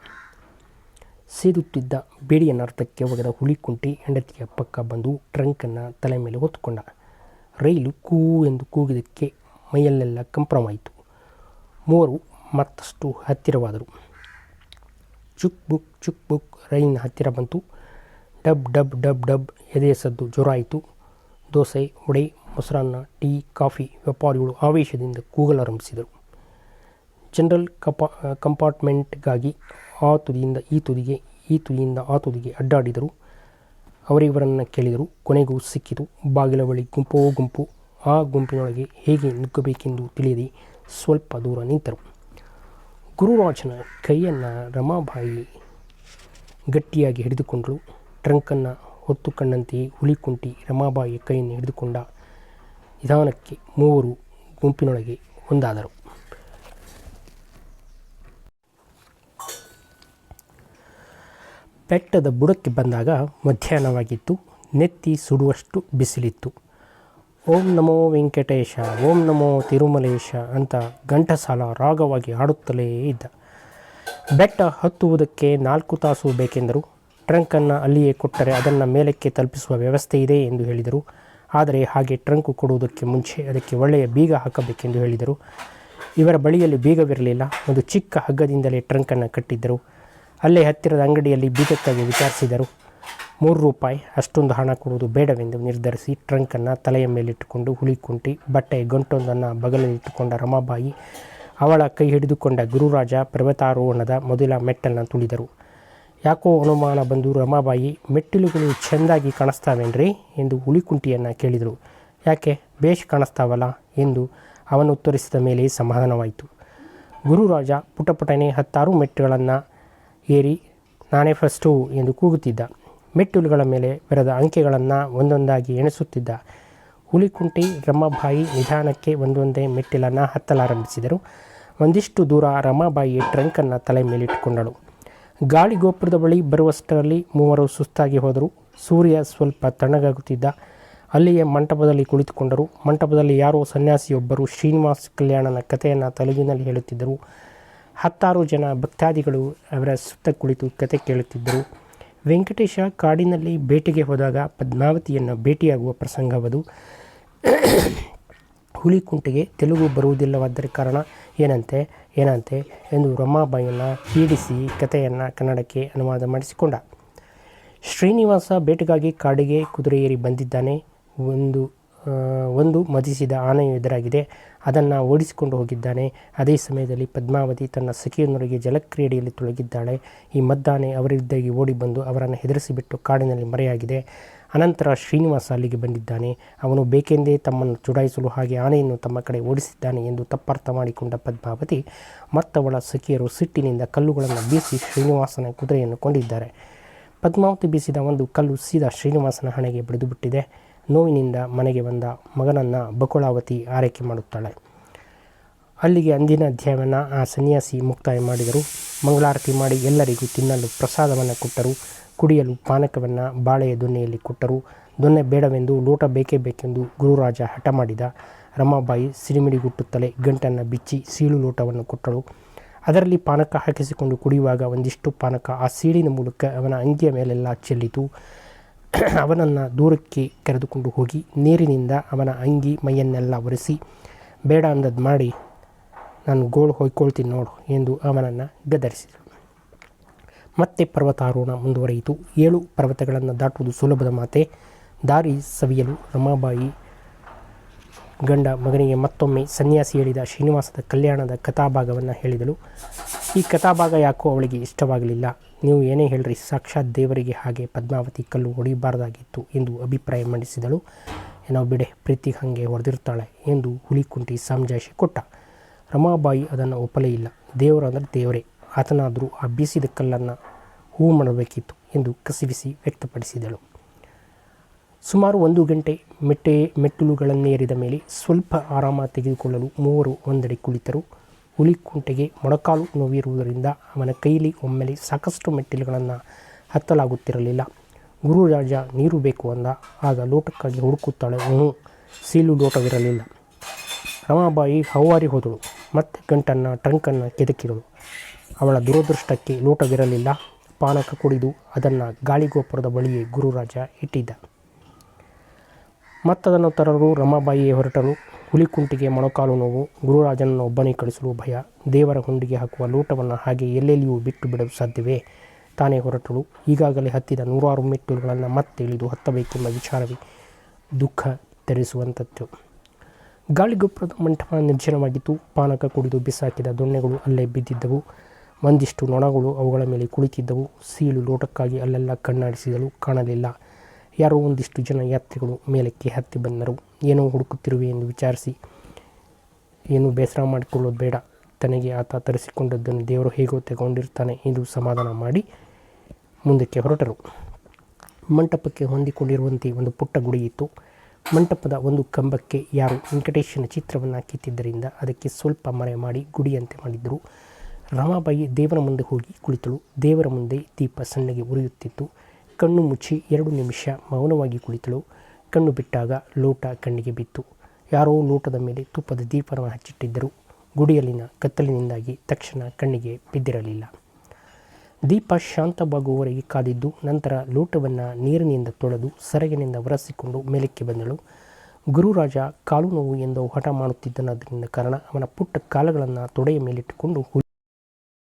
[SPEAKER 1] ಸೇದುತ್ತಿದ್ದ ಬೇಡಿಯನ್ನು ಅರ್ಥಕ್ಕೆ ಒಗೆದ ಹುಲಿಕುಂಟಿ ಹೆಂಡತಿಯ ಪಕ್ಕ ಬಂದು ಟ್ರಂಕನ್ನು ತಲೆ ಮೇಲೆ ಹೊತ್ತುಕೊಂಡ. ರೈಲು ಕೂ ಎಂದು ಕೂಗಿದಕ್ಕೆ ಮೈಯಲ್ಲೆಲ್ಲ ಕಂಪನವಾಯಿತು. ಮೂವರು ಮತ್ತಷ್ಟು ಹತ್ತಿರವಾದರು. ಚುಕ್ ಬುಕ್ ರೈಲಿನ ಹತ್ತಿರ ಬಂತು. ಡಬ್ ಡಬ್ ಡಬ್ ಡಬ್ ಎದೆಯ ಸದ್ದು ಜೋರಾಯಿತು. ದೋಸೆ, ವಡೆ, ಮೊಸರನ್ನ, ಟೀ, ಕಾಫಿ ವ್ಯಾಪಾರಿಗಳು ಆವೇಶದಿಂದ ಕೂಗಲಾರಂಭಿಸಿದರು. ಜನರಲ್ ಕಂಪಾರ್ಟ್ಮೆಂಟ್ಗಾಗಿ ಆ ತುದಿಯಿಂದ ಈ ತುದಿಗೆ, ಈ ತುದಿಯಿಂದ ಆ ತುದಿಗೆ ಅಡ್ಡಾಡಿದರು. ಅವರಿವರನ್ನು ಕೇಳಿದರು. ಕೊನೆಗೂ ಸಿಕ್ಕಿತು. ಬಾಗಿಲ ಬಳಿ ಗುಂಪು. ಆ ಗುಂಪಿನೊಳಗೆ ಹೇಗೆ ನುಗ್ಗಬೇಕೆಂದು ತಿಳಿಯದೆ ಸ್ವಲ್ಪ ದೂರ ನಿಂತರು. ಗುರುರಾಜನ ಕೈಯನ್ನು ರಮಾಬಾಯಿ ಗಟ್ಟಿಯಾಗಿ ಹಿಡಿದುಕೊಂಡಳು. ಟ್ರಂಕನ್ನು ಹೊತ್ತುಕೊಂಡಂತೆಯೇ ಹುಲಿಕುಂಟಿ ರಮಾಬಾಯಿಯ ಕೈಯನ್ನು ಹಿಡಿದುಕೊಂಡ. ನಿಧಾನಕ್ಕೆ ಮೂವರು ಗುಂಪಿನೊಳಗೆ ಒಂದಾದರು. ಬೆಟ್ಟದ ಬುಡಕ್ಕೆ ಬಂದಾಗ ಮಧ್ಯಾಹ್ನವಾಗಿತ್ತು. ನೆತ್ತಿ ಸುಡುವಷ್ಟು ಬಿಸಿಲಿತ್ತು. ಓಂ ನಮೋ ವೆಂಕಟೇಶ, ಓಂ ನಮೋ ತಿರುಮಲೇಶ ಅಂತ ಘಂಟಸಾಲ ರಾಗವಾಗಿ ಹಾಡುತ್ತಲೇ ಇದ್ದ. ಬೆಟ್ಟ ಹತ್ತುವುದಕ್ಕೆ 4 ತಾಸು ಬೇಕೆಂದರು. ಟ್ರಂಕನ್ನು ಅಲ್ಲಿಯೇ ಕೊಟ್ಟರೆ ಅದನ್ನು ಮೇಲಕ್ಕೆ ತಲುಪಿಸುವ ವ್ಯವಸ್ಥೆ ಇದೆ ಎಂದು ಹೇಳಿದರು. ಆದರೆ ಹಾಗೆ ಟ್ರಂಕು ಕೊಡುವುದಕ್ಕೆ ಮುಂಚೆ ಅದಕ್ಕೆ ಒಳ್ಳೆಯ ಬೀಗ ಹಾಕಬೇಕೆಂದು ಹೇಳಿದರು. ಇವರ ಬಳಿಯಲ್ಲಿ ಬೀಗವಿರಲಿಲ್ಲ. ಒಂದು ಚಿಕ್ಕ ಹಗ್ಗದಿಂದಲೇ ಟ್ರಂಕನ್ನು ಕಟ್ಟಿದ್ದರು. ಅಲ್ಲೇ ಹತ್ತಿರದ ಅಂಗಡಿಯಲ್ಲಿ ಬೀಗಕ್ಕಾಗಿ ವಿಚಾರಿಸಿದರು. 3 ರೂಪಾಯಿ. ಅಷ್ಟೊಂದು ಹಣ ಕೊಡುವುದು ಬೇಡವೆಂದು ನಿರ್ಧರಿಸಿ ಟ್ರಂಕನ್ನು ತಲೆಯ ಮೇಲಿಟ್ಟುಕೊಂಡು ಹುಲಿಕುಂಟಿ ಬಟ್ಟೆಯ ಗಂಟೊಂದನ್ನು ಬಗಲಲ್ಲಿಟ್ಟುಕೊಂಡ ರಮಾಬಾಯಿ ಅವಳ ಕೈ ಹಿಡಿದುಕೊಂಡ ಗುರುರಾಜ ಪರ್ವತಾರೋಹಣದ ಮೊದಲ ಮೆಟ್ಟನ್ನು ತುಳಿದರು. ಯಾಕೋ ಅನುಮಾನ ಬಂದು ರಮಾಬಾಯಿ, ಮೆಟ್ಟಿಲುಗಳು ಚೆಂದಾಗಿ ಕಾಣಿಸ್ತಾವೇನ್ರಿ ಎಂದು ಹುಲಿಕುಂಟಿಯನ್ನು ಕೇಳಿದರು. ಯಾಕೆ, ಬೇಷ್ ಕಾಣಿಸ್ತಾವಲ್ಲ ಎಂದು ಅವನು ಉತ್ತರಿಸಿದ ಮೇಲೆ ಸಮಾಧಾನವಾಯಿತು. ಗುರುರಾಜ ಪುಟಪುಟನೆ 10 ಮೆಟ್ಟುಗಳನ್ನು ಏರಿ ನಾನೇ ಫಸ್ಟು ಎಂದು ಕೂಗುತ್ತಿದ್ದ. ಮೆಟ್ಟಿಲುಗಳ ಮೇಲೆ ಬರೆದ ಅಂಕೆಗಳನ್ನು ಒಂದೊಂದಾಗಿ ಎಣಿಸುತ್ತಿದ್ದ. ಹುಲಿಕುಂಟಿ ರಮಾಬಾಯಿ ನಿಧಾನಕ್ಕೆ ಒಂದೊಂದೇ ಮೆಟ್ಟಿಲನ್ನು ಹತ್ತಲಾರಂಭಿಸಿದರು. ಒಂದಿಷ್ಟು ದೂರ ರಮಾಬಾಯಿ ಟ್ರಂಕನ್ನು ತಲೆ ಮೇಲಿಟ್ಟುಕೊಂಡಳು. ಗಾಳಿ ಗೋಪುರದ ಬಳಿ ಬರುವಷ್ಟರಲ್ಲಿ ಮೂವರು ಸುಸ್ತಾಗಿ ಹೋದರು. ಸೂರ್ಯ ಸ್ವಲ್ಪ ತಣ್ಣಗಾಗುತ್ತಿದ್ದ. ಅಲ್ಲಿಯೇ ಮಂಟಪದಲ್ಲಿ ಕುಳಿತುಕೊಂಡರು. ಮಂಟಪದಲ್ಲಿ ಯಾರೋ ಸನ್ಯಾಸಿಯೊಬ್ಬರು ಶ್ರೀನಿವಾಸ ಕಲ್ಯಾಣನ ಕಥೆಯನ್ನು ತೆಲುಗಿನಲ್ಲಿ ಹೇಳುತ್ತಿದ್ದರು. 10 ಜನ ಭಕ್ತಾದಿಗಳು ಅವರ ಸುತ್ತ ಕುಳಿತು ಕತೆ ಕೇಳುತ್ತಿದ್ದರು. ವೆಂಕಟೇಶ ಕಾಡಿನಲ್ಲಿ ಬೇಟೆಗೆ ಹೋದಾಗ ಪದ್ಮಾವತಿಯನ್ನು ಭೇಟಿಯಾಗುವ ಪ್ರಸಂಗವದು. ಹುಲಿಕುಂಟಿಗೆ ತೆಲುಗು ಬರುವುದಿಲ್ಲವಾದ್ದರ ಕಾರಣ ಏನಂತೆ ಎಂದು ರಮಾಬಾಯಿಯನ್ನು ಪೀಡಿಸಿ ಕಥೆಯನ್ನು ಕನ್ನಡಕ್ಕೆ ಅನುವಾದ ಮಾಡಿಸಿಕೊಂಡ. ಶ್ರೀನಿವಾಸ ಬೇಟೆಗಾಗಿ ಕಾಡಿಗೆ ಕುದುರೆ ಏರಿ ಬಂದಿದ್ದಾನೆ. ಒಂದು ಮದಿಸಿದ ಆನೆಯು ಎದುರಾಗಿದೆ. ಅದನ್ನು ಓಡಿಸಿಕೊಂಡು ಹೋಗಿದ್ದಾನೆ. ಅದೇ ಸಮಯದಲ್ಲಿ ಪದ್ಮಾವತಿ ತನ್ನ ಸಖಿಯೊಂದರಿಗೆ ಜಲಕ್ರೀಡೆಯಲ್ಲಿ ತೊಡಗಿದ್ದಾಳೆ. ಈ ಮದ್ದಾನೆ ಅವರಿದ್ದಾಗಿ ಓಡಿ ಬಂದು ಅವರನ್ನು ಹೆದರಿಸಿಬಿಟ್ಟು ಕಾಡಿನಲ್ಲಿ ಮರೆಯಾಗಿದೆ. ಅನಂತರ ಶ್ರೀನಿವಾಸ ಅಲ್ಲಿಗೆ ಬಂದಿದ್ದಾನೆ. ಅವನು ಬೇಕೆಂದೇ ತಮ್ಮನ್ನು ಚುಡಾಯಿಸಲು ಹಾಗೆ ಆನೆಯನ್ನು ತಮ್ಮ ಕಡೆ ಓಡಿಸಿದ್ದಾನೆ ಎಂದು ತಪ್ಪರ್ಥ ಮಾಡಿಕೊಂಡ ಪದ್ಮಾವತಿ ಮತ್ತವಳ ಸಖಿಯರು ಸಿಟ್ಟಿನಿಂದ ಕಲ್ಲುಗಳನ್ನು ಬೀಸಿ ಶ್ರೀನಿವಾಸನ ಕುದುರೆಯನ್ನು ಕೊಂದಿದ್ದಾರೆ. ಪದ್ಮಾವತಿ ಬೀಸಿದ ಒಂದು ಕಲ್ಲು ಸೀದಾ ಶ್ರೀನಿವಾಸನ ಹಣೆಗೆ ಬಡಿದುಬಿಟ್ಟಿದೆ. ನೋವಿನಿಂದ ಮನೆಗೆ ಬಂದ ಮಗನನ್ನು ಬಕುಳಾವತಿ ಆರೈಕೆ ಮಾಡುತ್ತಾಳೆ. ಅಲ್ಲಿಗೆ ಅಂದಿನ ಅಧ್ಯಾಯವನ್ನು ಆ ಸನ್ಯಾಸಿ ಮುಕ್ತಾಯ ಮಾಡಿದರು. ಮಂಗಳಾರತಿ ಮಾಡಿ ಎಲ್ಲರಿಗೂ ತಿನ್ನಲು ಪ್ರಸಾದವನ್ನು ಕೊಟ್ಟರು. ಕುಡಿಯಲು ಪಾನಕವನ್ನು ಬಾಳೆಯ ದೊನ್ನೆಯಲ್ಲಿ ಕೊಟ್ಟರು. ದೊನ್ನೆ ಬೇಡವೆಂದು ಲೋಟ ಬೇಕೇ ಬೇಕೆಂದು ಗುರುರಾಜ ಹಠ ಮಾಡಿದ. ರಮಾಬಾಯಿ ಸಿಡಿಮಿಡಿಗುಟ್ಟುತ್ತಲೇ ಗಂಟನ್ನು ಬಿಚ್ಚಿ ಸೀಳು ಲೋಟವನ್ನು ಕೊಟ್ಟಳು. ಅದರಲ್ಲಿ ಪಾನಕ ಹಾಕಿಸಿಕೊಂಡು ಕುಡಿಯುವಾಗ ಒಂದಿಷ್ಟು ಪಾನಕ ಆ ಸೀಳಿನ ಮೂಲಕ ಅವನ ಅಂಗಿಯ ಮೇಲೆಲ್ಲ ಚೆಲ್ಲಿತು. ಅವನನ್ನು ದೂರಕ್ಕೆ ಕರೆದುಕೊಂಡು ಹೋಗಿ ನೀರಿನಿಂದ ಅವನ ಅಂಗಿ ಮೈಯನ್ನೆಲ್ಲ ಒರೆಸಿ, ಬೇಡ ಅಂದದ್ದು ಮಾಡಿ ನಾನು ಗೋಳು ಹೊಯ್ಕೊಳ್ತೀನಿ ನೋಡು ಎಂದು ಅವನನ್ನು ಗದರಿಸಿದರು. ಮತ್ತೆ ಪರ್ವತಾರೋಹಣ ಮುಂದುವರಿಯಿತು. 7 ಪರ್ವತಗಳನ್ನು ದಾಟುವುದು ಸುಲಭದ ಮಾತೆ. ದಾರಿ ಸವಿಯಲು ರಮಾಬಾಯಿ ಗಂಡ ಮಗನಿಗೆ ಮತ್ತೊಮ್ಮೆ ಸನ್ಯಾಸಿ ಹೇಳಿದ ಶ್ರೀನಿವಾಸದ ಕಲ್ಯಾಣದ ಕಥಾಭಾಗವನ್ನು ಹೇಳಿದಳು. ಈ ಕಥಾಭಾಗ ಯಾಕೋ ಅವಳಿಗೆ ಇಷ್ಟವಾಗಲಿಲ್ಲ. ನೀವು ಏನೇ ಹೇಳ್ರಿ, ಸಾಕ್ಷಾತ್ ದೇವರಿಗೆ ಹಾಗೆ ಪದ್ಮಾವತಿ ಕಲ್ಲು ಹೊಡಿಬಾರ್ದಾಗಿತ್ತು ಎಂದು ಅಭಿಪ್ರಾಯ ಮಂಡಿಸಿದಳು. ಏನೋ ಬಿಡೆ, ಪ್ರೀತಿ ಹಾಗೆ ಹೊಡೆದಿರ್ತಾಳೆ ಎಂದು ಹುಲಿಕುಂಟಿ ಸಮಜಾಯಿಷಿ ಕೊಟ್ಟ. ರಮಾಬಾಯಿ ಅದನ್ನು ಒಪ್ಪಲೇ ಇಲ್ಲ. ದೇವರು ಅಂದರೆ ದೇವರೇ, ಆತನಾದರೂ ಆ ಬೀಸಿದ ಕಲ್ಲನ್ನು ಹೂ ಮಾಡಬೇಕಿತ್ತು ಎಂದು ಕಸಿವಿಸಿ ವ್ಯಕ್ತಪಡಿಸಿದಳು. ಸುಮಾರು 1 ಗಂಟೆ ಮೆಟ್ಟಿಲುಗಳನ್ನೇರಿದ ಮೇಲೆ ಸ್ವಲ್ಪ ಆರಾಮ ತೆಗೆದುಕೊಳ್ಳಲು ಮೂವರು ಒಂದೆಡೆ ಕುಳಿತರು. ಹುಲಿಕುಂಟೆಗೆ ಮೊಣಕಾಲು ನೋವಿರುವುದರಿಂದ ಅವನ ಕೈಯಲ್ಲಿ ಒಮ್ಮೆಲೆ ಸಾಕಷ್ಟು ಮೆಟ್ಟಿಲುಗಳನ್ನು ಹತ್ತಲಾಗುತ್ತಿರಲಿಲ್ಲ. ಗುರುರಾಜ ನೀರು ಬೇಕು ಅಂದ. ಆಗ ಲೋಟಕ್ಕಾಗಿ ಹುಡುಕುತ್ತಾಳೆ. ಸೀಲು ಲೋಟವಿರಲಿಲ್ಲ. ರಮಾಬಾಯಿ ಹೌವಾರಿ ಹೋದಳು. ಮತ್ತೆ ಟ್ರಂಕನ್ನು ಕೆದಕಿದಳು. ಅವಳ ದುರದೃಷ್ಟಕ್ಕೆ ಲೋಟವಿರಲಿಲ್ಲ. ಪಾನಕ ಕುಡಿದು ಅದನ್ನು ಗಾಳಿಗೋಪುರದ ಬಳಿಯೇ ಗುರುರಾಜ ಇಟ್ಟಿದ್ದ. ಮತ್ತದನ್ನು ತರಲು ರಮಾಬಾಯಿಯೇ ಹೊರಟಳು. ಹುಲಿಕುಂಟಿಗೆ ಮೊಣಕಾಲು ನೋವು. ಗುರುರಾಜನನ್ನು ಒಬ್ಬನೇ ಕಳಿಸಲು ಭಯ. ದೇವರ ಹುಂಡಿಗೆ ಹಾಕುವ ಲೋಟವನ್ನು ಹಾಗೆ ಎಲ್ಲೆಲ್ಲಿಯೂ ಬಿಟ್ಟು ಬಿಡಲು ಸಾಧ್ಯವೇ? ತಾನೇ ಹೊರಟಳು. ಈಗಾಗಲೇ ಹತ್ತಿದ 100 ಮೆಟ್ಟಿಲುಗಳನ್ನು ಮತ್ತೆ ಇಳಿದು ಹತ್ತಬೇಕೆಂಬ ವಿಚಾರವೇ ದುಃಖ ತರಿಸುವಂಥದ್ದು. ಗಾಳಿಗೊಬ್ಬರದ ಮಂಟಪ ನಿರ್ಜನವಾಗಿತ್ತು. ಪಾನಕ ಕುಡಿದು ಬಿಸಾಕಿದ ದೊಣ್ಣೆಗಳು ಅಲ್ಲೇ ಬಿದ್ದಿದ್ದವು. ಒಂದಿಷ್ಟು ನೊಣಗಳು ಅವುಗಳ ಮೇಲೆ ಕುಳಿತಿದ್ದವು. ಸೀಳು ಲೋಟಕ್ಕಾಗಿ ಅಲ್ಲೆಲ್ಲ ಕಣ್ಣಾಡಿಸಿದಳು, ಕಾಣಲಿಲ್ಲ. ಯಾರೋ ಒಂದಿಷ್ಟು ಜನ ಯಾತ್ರಿಗಳು ಮೇಲಕ್ಕೆ ಹತ್ತಿ ಬಂದರು. ಏನೋ ಹುಡುಕುತ್ತಿರುವೆ ಎಂದು ವಿಚಾರಿಸಿ, ಏನು ಬೇಸರ ಮಾಡಿಕೊಳ್ಳೋದು ಬೇಡ, ತನಗೆ ಆತ ತರಿಸಿಕೊಂಡದ್ದನ್ನು ದೇವರು ಹೇಗೋ ತಗೊಂಡಿರ್ತಾನೆ ಎಂದು ಸಮಾಧಾನ ಮಾಡಿ ಮುಂದಕ್ಕೆ ಹೊರಟರು. ಮಂಟಪಕ್ಕೆ ಹೊಂದಿಕೊಂಡಿರುವಂತೆ ಒಂದು ಪುಟ್ಟ ಗುಡಿ ಇತ್ತು. ಮಂಟಪದ ಒಂದು ಕಂಬಕ್ಕೆ ಯಾರೋ ವೆಂಕಟೇಶನ ಚಿತ್ರವನ್ನು ಕಿತ್ತಿದ್ದರಿಂದ ಅದಕ್ಕೆ ಸ್ವಲ್ಪ ಮರೆ ಮಾಡಿ ಗುಡಿಯಂತೆ ಮಾಡಿದ್ದರು. ರಮಾಬಾಯಿ ದೇವರ ಮುಂದೆ ಹೋಗಿ ಕುಳಿತಳು. ದೇವರ ಮುಂದೆ ದೀಪ ಸಣ್ಣಗೆ ಉರಿಯುತ್ತಿತ್ತು. ಕಣ್ಣು ಮುಚ್ಚಿ 2 ನಿಮಿಷ ಮೌನವಾಗಿ ಕುಳಿತಳು. ಕಣ್ಣು ಬಿಟ್ಟಾಗ ಲೋಟ ಕಣ್ಣಿಗೆ ಬಿತ್ತು. ಯಾರೋ ಲೋಟದ ಮೇಲೆ ತುಪ್ಪದ ದೀಪವನ್ನು ಹಚ್ಚಿಟ್ಟಿದ್ದರು. ಗುಡಿಯಲ್ಲಿನ ಕತ್ತಲಿನಿಂದಾಗಿ ತಕ್ಷಣ ಕಣ್ಣಿಗೆ ಬಿದ್ದಿರಲಿಲ್ಲ. ದೀಪ ಶಾಂತವಾಗುವವರೆಗೆ ಕಾದಿದ್ದು, ನಂತರ ಲೋಟವನ್ನು ನೀರಿನಿಂದ ತೊಳೆದು ಸೆರಗಿನಿಂದ ಒರೆಸಿಕೊಂಡು ಮೇಲಕ್ಕೆ ಬಂದಳು. ಗುರುರಾಜ ಕಾಲು ನೋವು ಎಂದು ಹಠ ಮಾಡುತ್ತಿದ್ದನಾದ್ದರಿಂದ ಕಾರಣ ಅವನ ಪುಟ್ಟ ಕಾಲುಗಳನ್ನು ತೊಡೆಯ ಮೇಲಿಟ್ಟುಕೊಂಡು